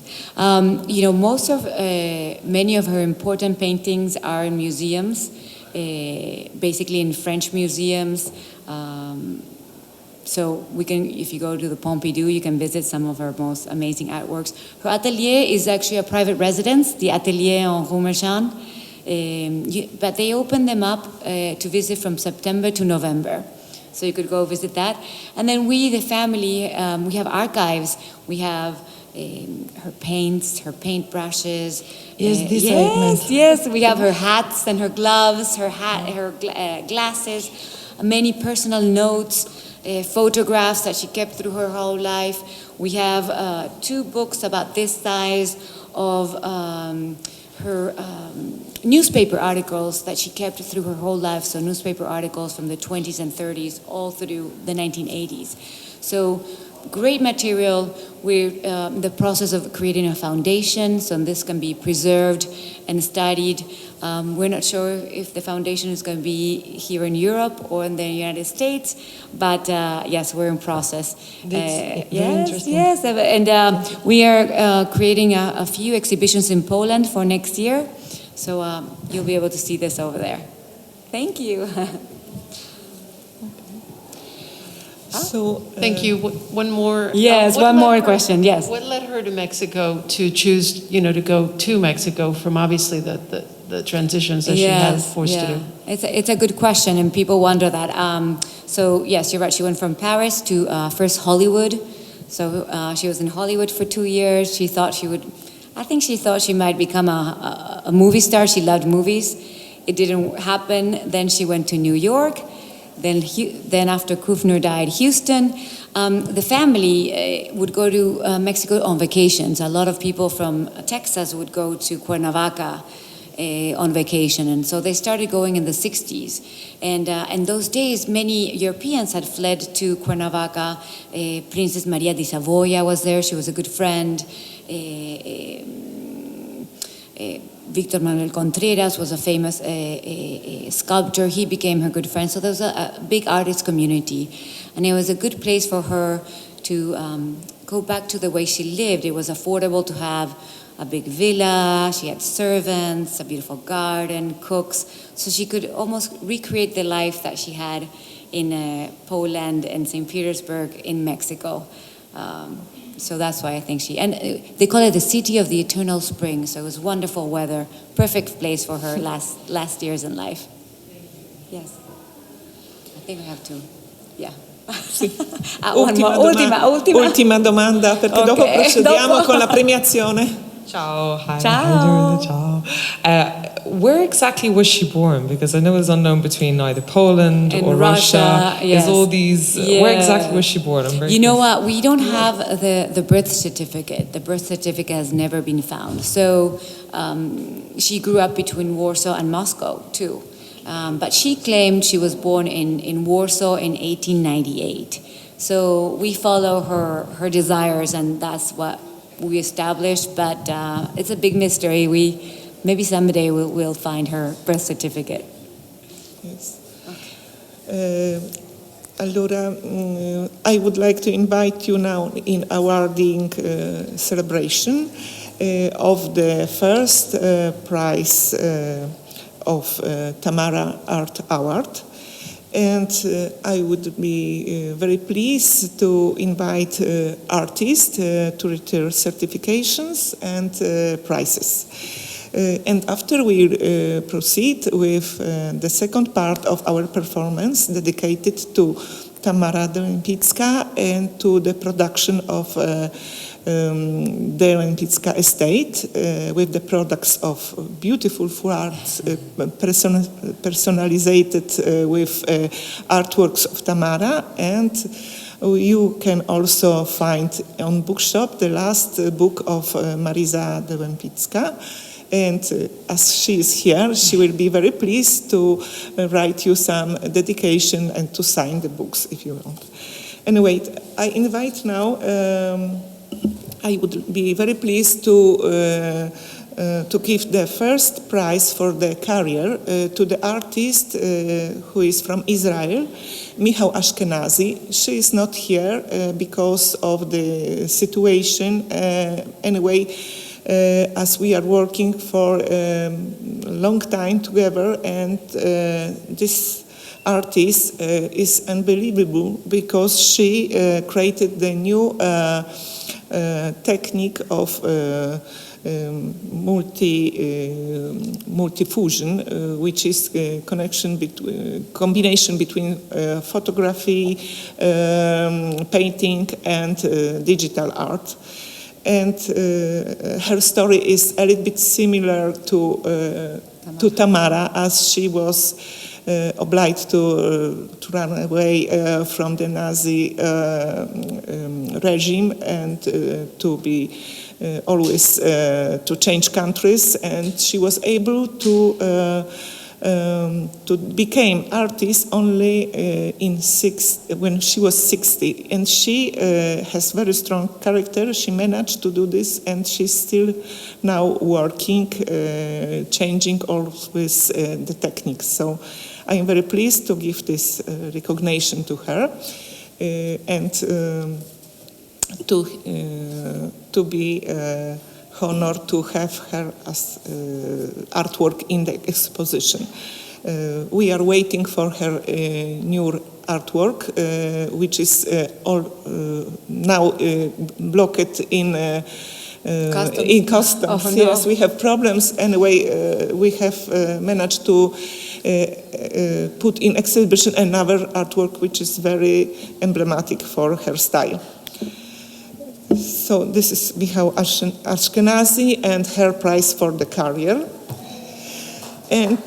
Many of her important paintings are in museums, basically in French museums. So if you go to the Pompidou, you can visit some of her most amazing artworks. Her atelier is actually a private residence, the Atelier en Rue Marchand. But they open them up to visit from September to November. So you could go visit that. And then we, the family, we have archives. We have her paints, her paint brushes. Yes, we have her hats and her gloves, her glasses, many personal notes. Photographs that she kept through her whole life. We have 2 books about this size of her newspaper articles that she kept through her whole life. So newspaper articles from the 20s and 30s all through the 1980s. So great material. We're in the process of creating a foundation, so this can be preserved and studied. We're not sure if the foundation is going to be here in Europe or in the United States, but yes, we're in process. That's very interesting. Yes, and we are creating a few exhibitions in Poland for next year, so you'll be able to see this over there. Thank you. So, thank you. One more. Yes, one more question. Yes. What led her to Mexico to choose, to go to Mexico from obviously the transitions that she had forced to do? It's a good question, and people wonder that. So yes, you're right. She went from Paris to first Hollywood. So she was in Hollywood for 2 years. She thought she might become a movie star. She loved movies. It didn't happen. Then she went to New York. Then after Kufner died, Houston. The family would go to Mexico on vacations. A lot of people from Texas would go to Cuernavaca on vacation, and so they started going in the 60s. And in those days, many Europeans had fled to Cuernavaca. Princess Maria de Savoia was there. She was a good friend. Victor Manuel Contreras was a famous sculptor. He became her good friend. So there was a big artist community. And it was a good place for her to go back to the way she lived. It was affordable to have a big villa. She had servants, a beautiful garden, cooks. So she could almost recreate the life that she had in Poland and St. Petersburg in Mexico. So that's why I think and they call it the city of the eternal spring. So it was wonderful weather, perfect place for her last years in life. Yes. I think we have to, yeah. Sì. Ultima domanda, perché dopo procediamo con la premiazione. Ciao, hi. Ciao. Ciao. Where exactly was she born? Because I know it's unknown between either Poland and or Russia. Yes. Is all these? Where exactly was she born? I'm very You know curious. what? We don't have the birth certificate. The birth certificate has never been found. So she grew up between Warsaw and Moscow too. But she claimed she was born in Warsaw in 1898. So we follow her desires, and that's what we established. But it's a big mystery. Maybe someday we'll find her birth certificate. Yes. Allora, I would like to invite you now in awarding celebration of the first prize of Tamara Art Award. And I would be very pleased to invite artists to return certifications and prizes. And after we proceed with the second part of our performance dedicated to Tamara Dębicka and to the production of Dębicka estate with the products of beautiful flowers personalized with artworks of Tamara. And you can also find on bookshop the last book of Marisa Dębicka. And as she is here, she will be very pleased to write you some dedication and to sign the books if you want. Anyway, I invite now, I would be very pleased to give the first prize for the career to the artist who is from Israel, Michał Ashkenazi. She is not here because of the situation. Anyway, as we are working for a long time together, and this artist is unbelievable because she created the new technique of multifusion, which is a combination between photography, painting, and digital art. And her story is a little bit similar to Tamara, as she was obliged to run away from the Nazi regime and to be always to change countries, and she was able to become artist only when she was 60, and she has very strong character. She managed to do this, and she's still now working, changing always the techniques. So I am very pleased to give this recognition to her and to be honored to have her as artwork in the exposition. We are waiting for her new artwork, which is now blocked in customs. Yes, we have problems. Anyway, we have managed to put in exhibition another artwork which is very emblematic for her style. So this is Michał Ashkenazi and her prize for the career. And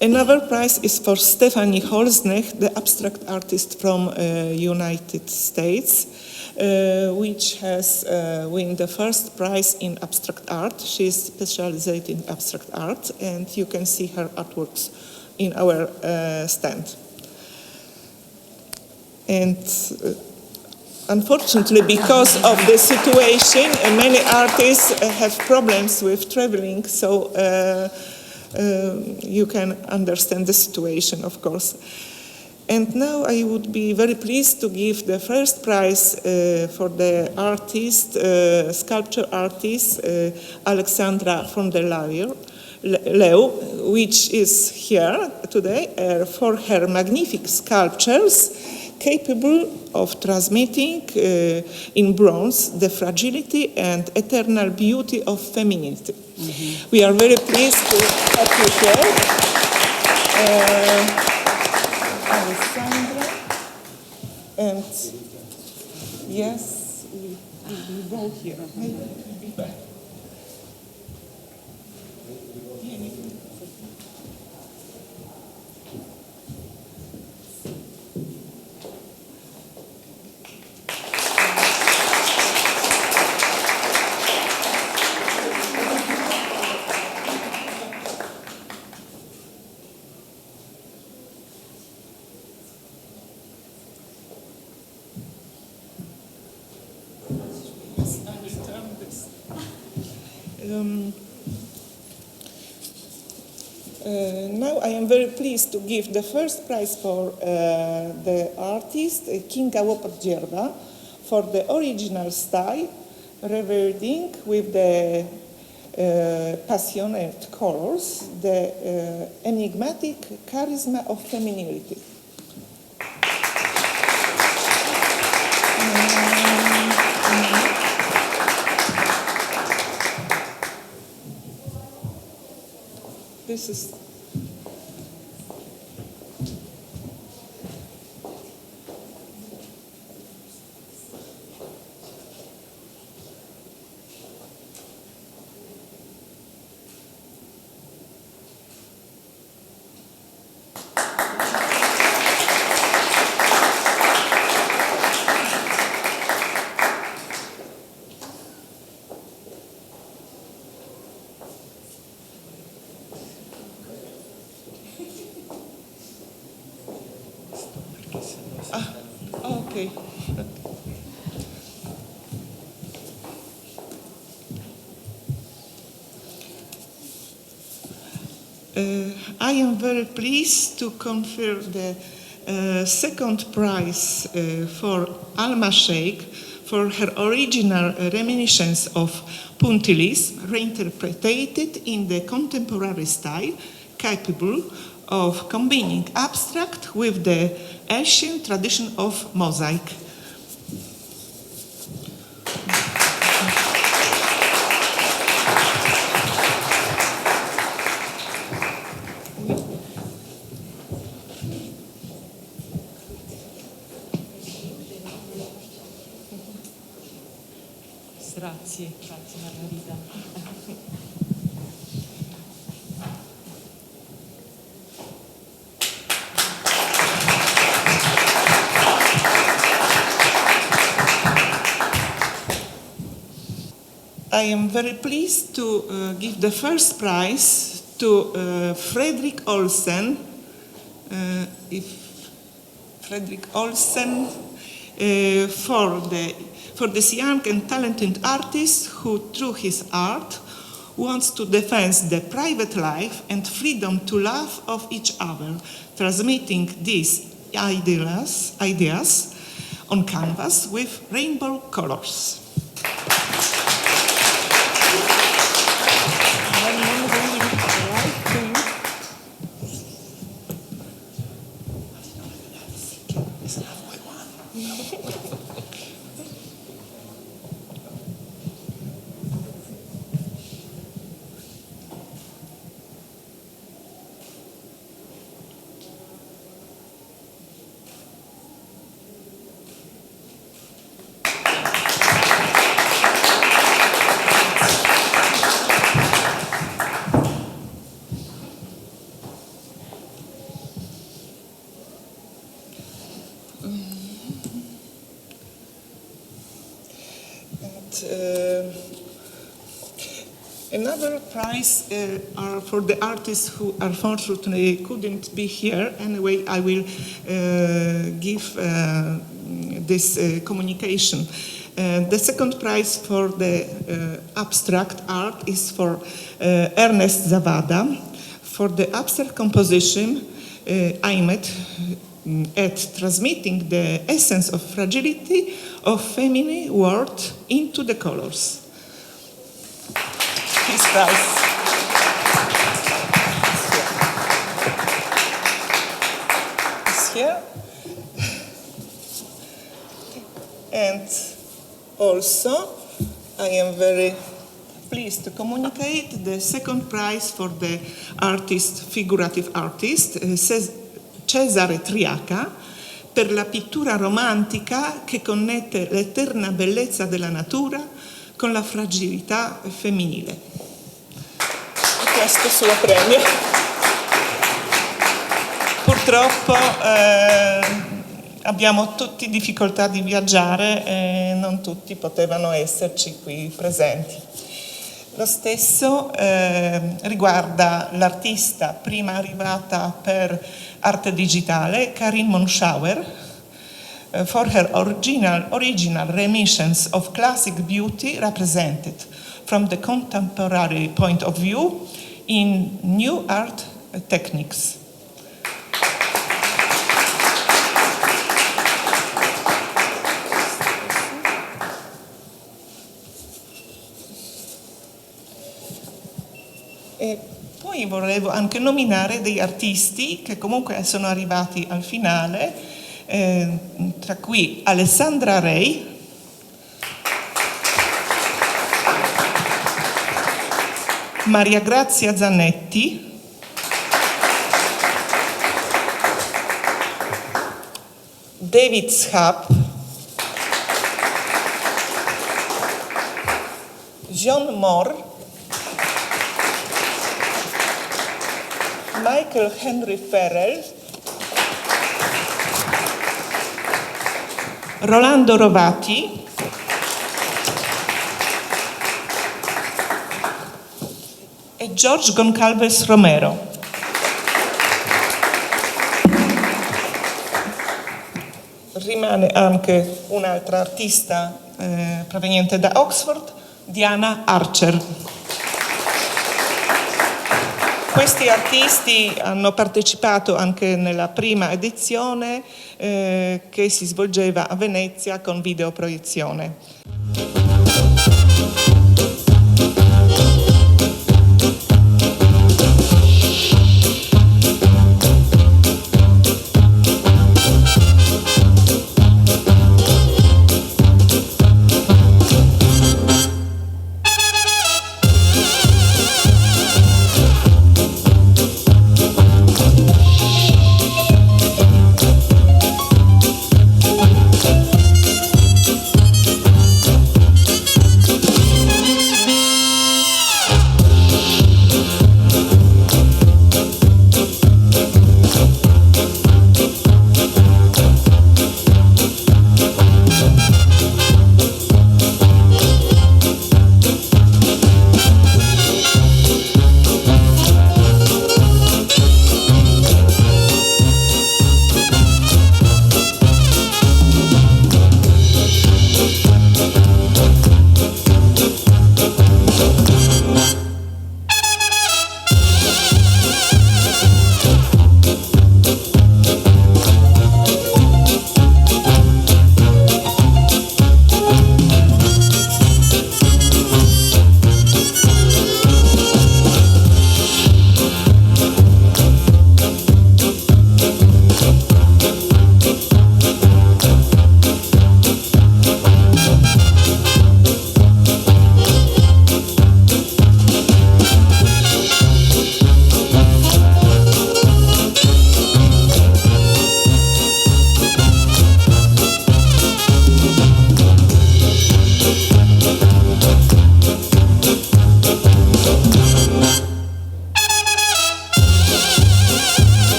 another prize is for Stephanie Holznecht, the abstract artist from United States, which has won the first prize in abstract art. She is specialized in abstract art, and you can see her artworks in our stand. And unfortunately, because of the situation, many artists have problems with traveling, so you can understand the situation, of course. And now I would be very pleased to give the first prize for the artist, sculpture artist, Alexandra von der Leeuw, which is here today for her magnificent sculptures capable of transmitting in bronze the fragility and eternal beauty of femininity. We are very pleased to have you here. Alessandra, and yes, we go here. Now I am very pleased to give the first prize for the artist Kinga Łopot-Dzierba for the original style, reverding with the passionate colors, the enigmatic charisma of femininity. This is okay. I am very pleased to confer the second prize for Alma Sheikh for her original reminiscence of puntillism, reinterpreted in the contemporary style, capable of combining abstract with the ancient tradition of mosaic. Grazie, grazie Margherita. I am very pleased to give the first prize to Fredrik Olsen. Fredrik Olsen for this young and talented artist who, through his art, wants to defend the private life and freedom to love of each other, transmitting these ideas on canvas with rainbow colors. Another prize are for the artists who unfortunately couldn't be here. Anyway, I will give this communication. The second prize for the abstract art is for Ernest Zawada for the abstract composition aimed at transmitting the essence of fragility of feminine world into the colors. His prize. Is here. Also, I am very pleased to communicate the second prize for the figurative artist, Cesare Triaca, per la pittura romantica che connette l'eterna bellezza della natura con la fragilità femminile. E questo è il suo premio. Purtroppo abbiamo tutti difficoltà di viaggiare e non tutti potevano esserci qui presenti. Lo stesso riguarda l'artista prima arrivata per arte digitale, Karin Monschauer, for her original remissions of classic beauty represented from the contemporary point of view in new art techniques. E poi volevo anche nominare degli artisti che comunque sono arrivati al finale, tra cui Alessandra Rei, Maria Grazia Zanetti, David Schaap, John Moore, Michael Henry Farrell, Rolando Rovati, e George Goncalves Romero. Rimane anche un'altra artista proveniente da Oxford, Diana Archer. Questi artisti hanno partecipato anche nella prima edizione che si svolgeva a Venezia con videoproiezione.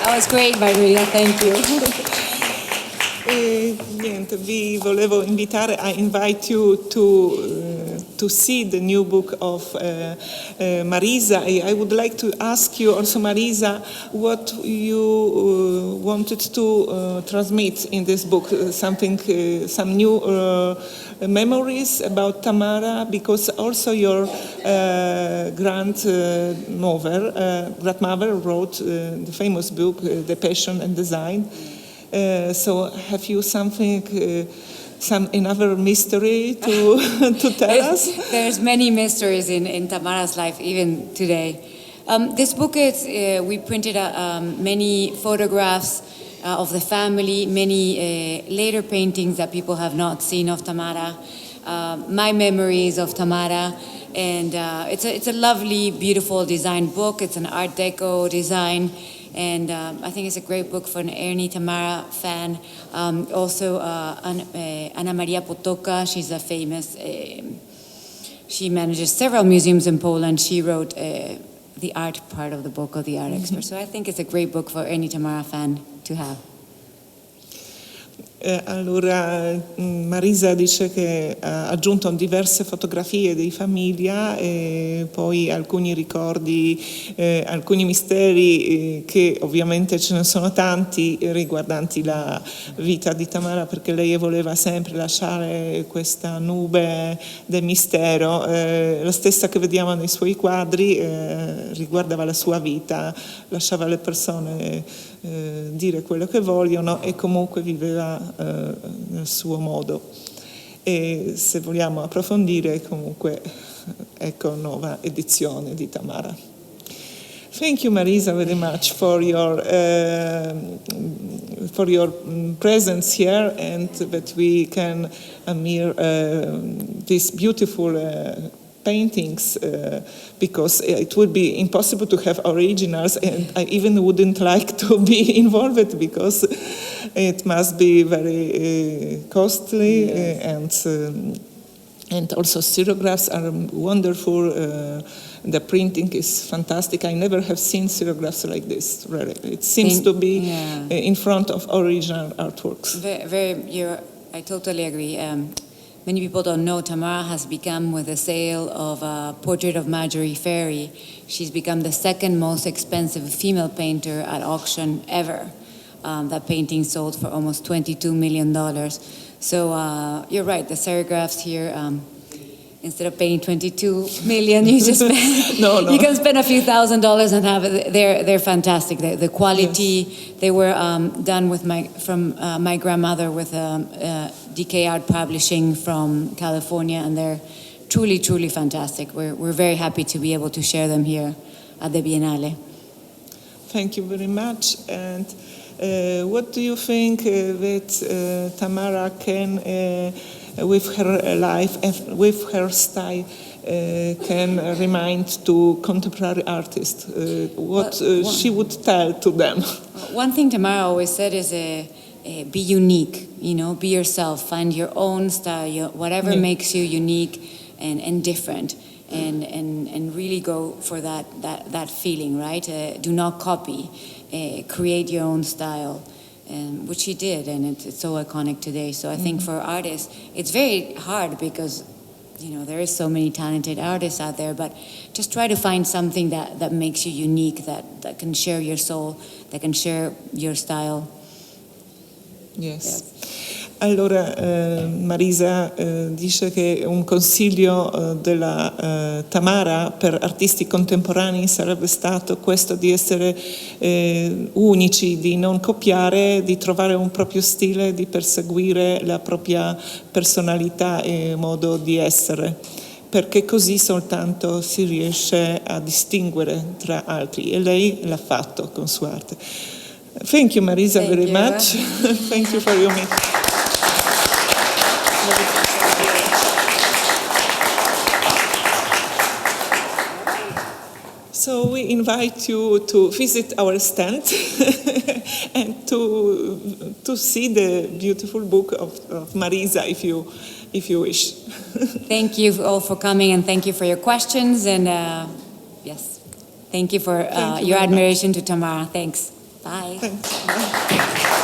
That was great, Maria. Thank you. E niente, vi volevo invitare, I invite you to see the new book of Marisa. I would like to ask you also, Marisa, what you wanted to transmit in this book, some new memories about Tamara, because also your grandmother wrote the famous book, The Passion and Design. So have you something, another mystery to tell us? There's many mysteries in Tamara's life, even today. This book is, we printed many photographs of the family, many later paintings that people have not seen of Tamara, my memories of Tamara, and it's a lovely, beautiful design book. It's an Art Deco design. And I think it's a great book for any Tamara fan. Also, Ana Maria Potoka, she's a famous, she manages several museums in Poland. She wrote the art part of the book of the art expert. So I think it's a great book for any Tamara fan to have. Allora Marisa dice che ha aggiunto diverse fotografie di famiglia e poi alcuni ricordi, alcuni misteri che ovviamente ce ne sono tanti riguardanti la vita di Tamara, perché lei voleva sempre lasciare questa nube del mistero, la stessa che vediamo nei suoi quadri, riguardava la sua vita, lasciava le persone dire quello che vogliono e comunque viveva nel suo modo. E se vogliamo approfondire, comunque ecco nuova edizione di Tamara. Thank you, Marisa, very much for your presence here, and that we can admire these beautiful paintings, because it would be impossible to have originals, and I even wouldn't like to be involved because it must be very costly. Yes. And also xerographs are wonderful. The printing is fantastic. I never have seen xerographs like this, really. It seems to be in front of original artworks. I totally agree. Many people don't know Tamara has become, with the sale of a portrait of Marjorie Ferry, she's become the second most expensive female painter at auction ever. That painting sold for almost $22 million. So you're right, the serigraphs here, instead of paying $22 million, you just spend, you can spend a few $1,000s and have it. They're fantastic. The quality, yes. They were done from my grandmother with DK Art Publishing from California, and they're truly, truly fantastic. We're very happy to be able to share them here at the Biennale. Thank you very much. And what do you think that Tamara can, with her life and with her style, can remind to contemporary artists? What she would tell to them? One thing Tamara always said is be unique, be yourself, find your own style, whatever makes you unique and different, and really go for that feeling, right? Do not copy, create your own style, which she did, and it's so iconic today. So I think for artists, it's very hard because there is so many talented artists out there, but just try to find something that makes you unique, that can share your soul, that can share your style. Yes. Allora Marisa dice che un consiglio della Tamara per artisti contemporanei sarebbe stato questo, di essere unici, di non copiare, di trovare un proprio stile, di perseguire la propria personalità e modo di essere, perché così soltanto si riesce a distinguere tra altri, e lei l'ha fatto con sua arte. Thank you, Marisa, very much. Thank you for your meeting. So we invite you to visit our stand and to see the beautiful book of Marisa, if you wish. Thank you all for coming, and thank you for your questions, and yes, thank you for your admiration to Tamara. Thanks. Bye. Thanks. Bye.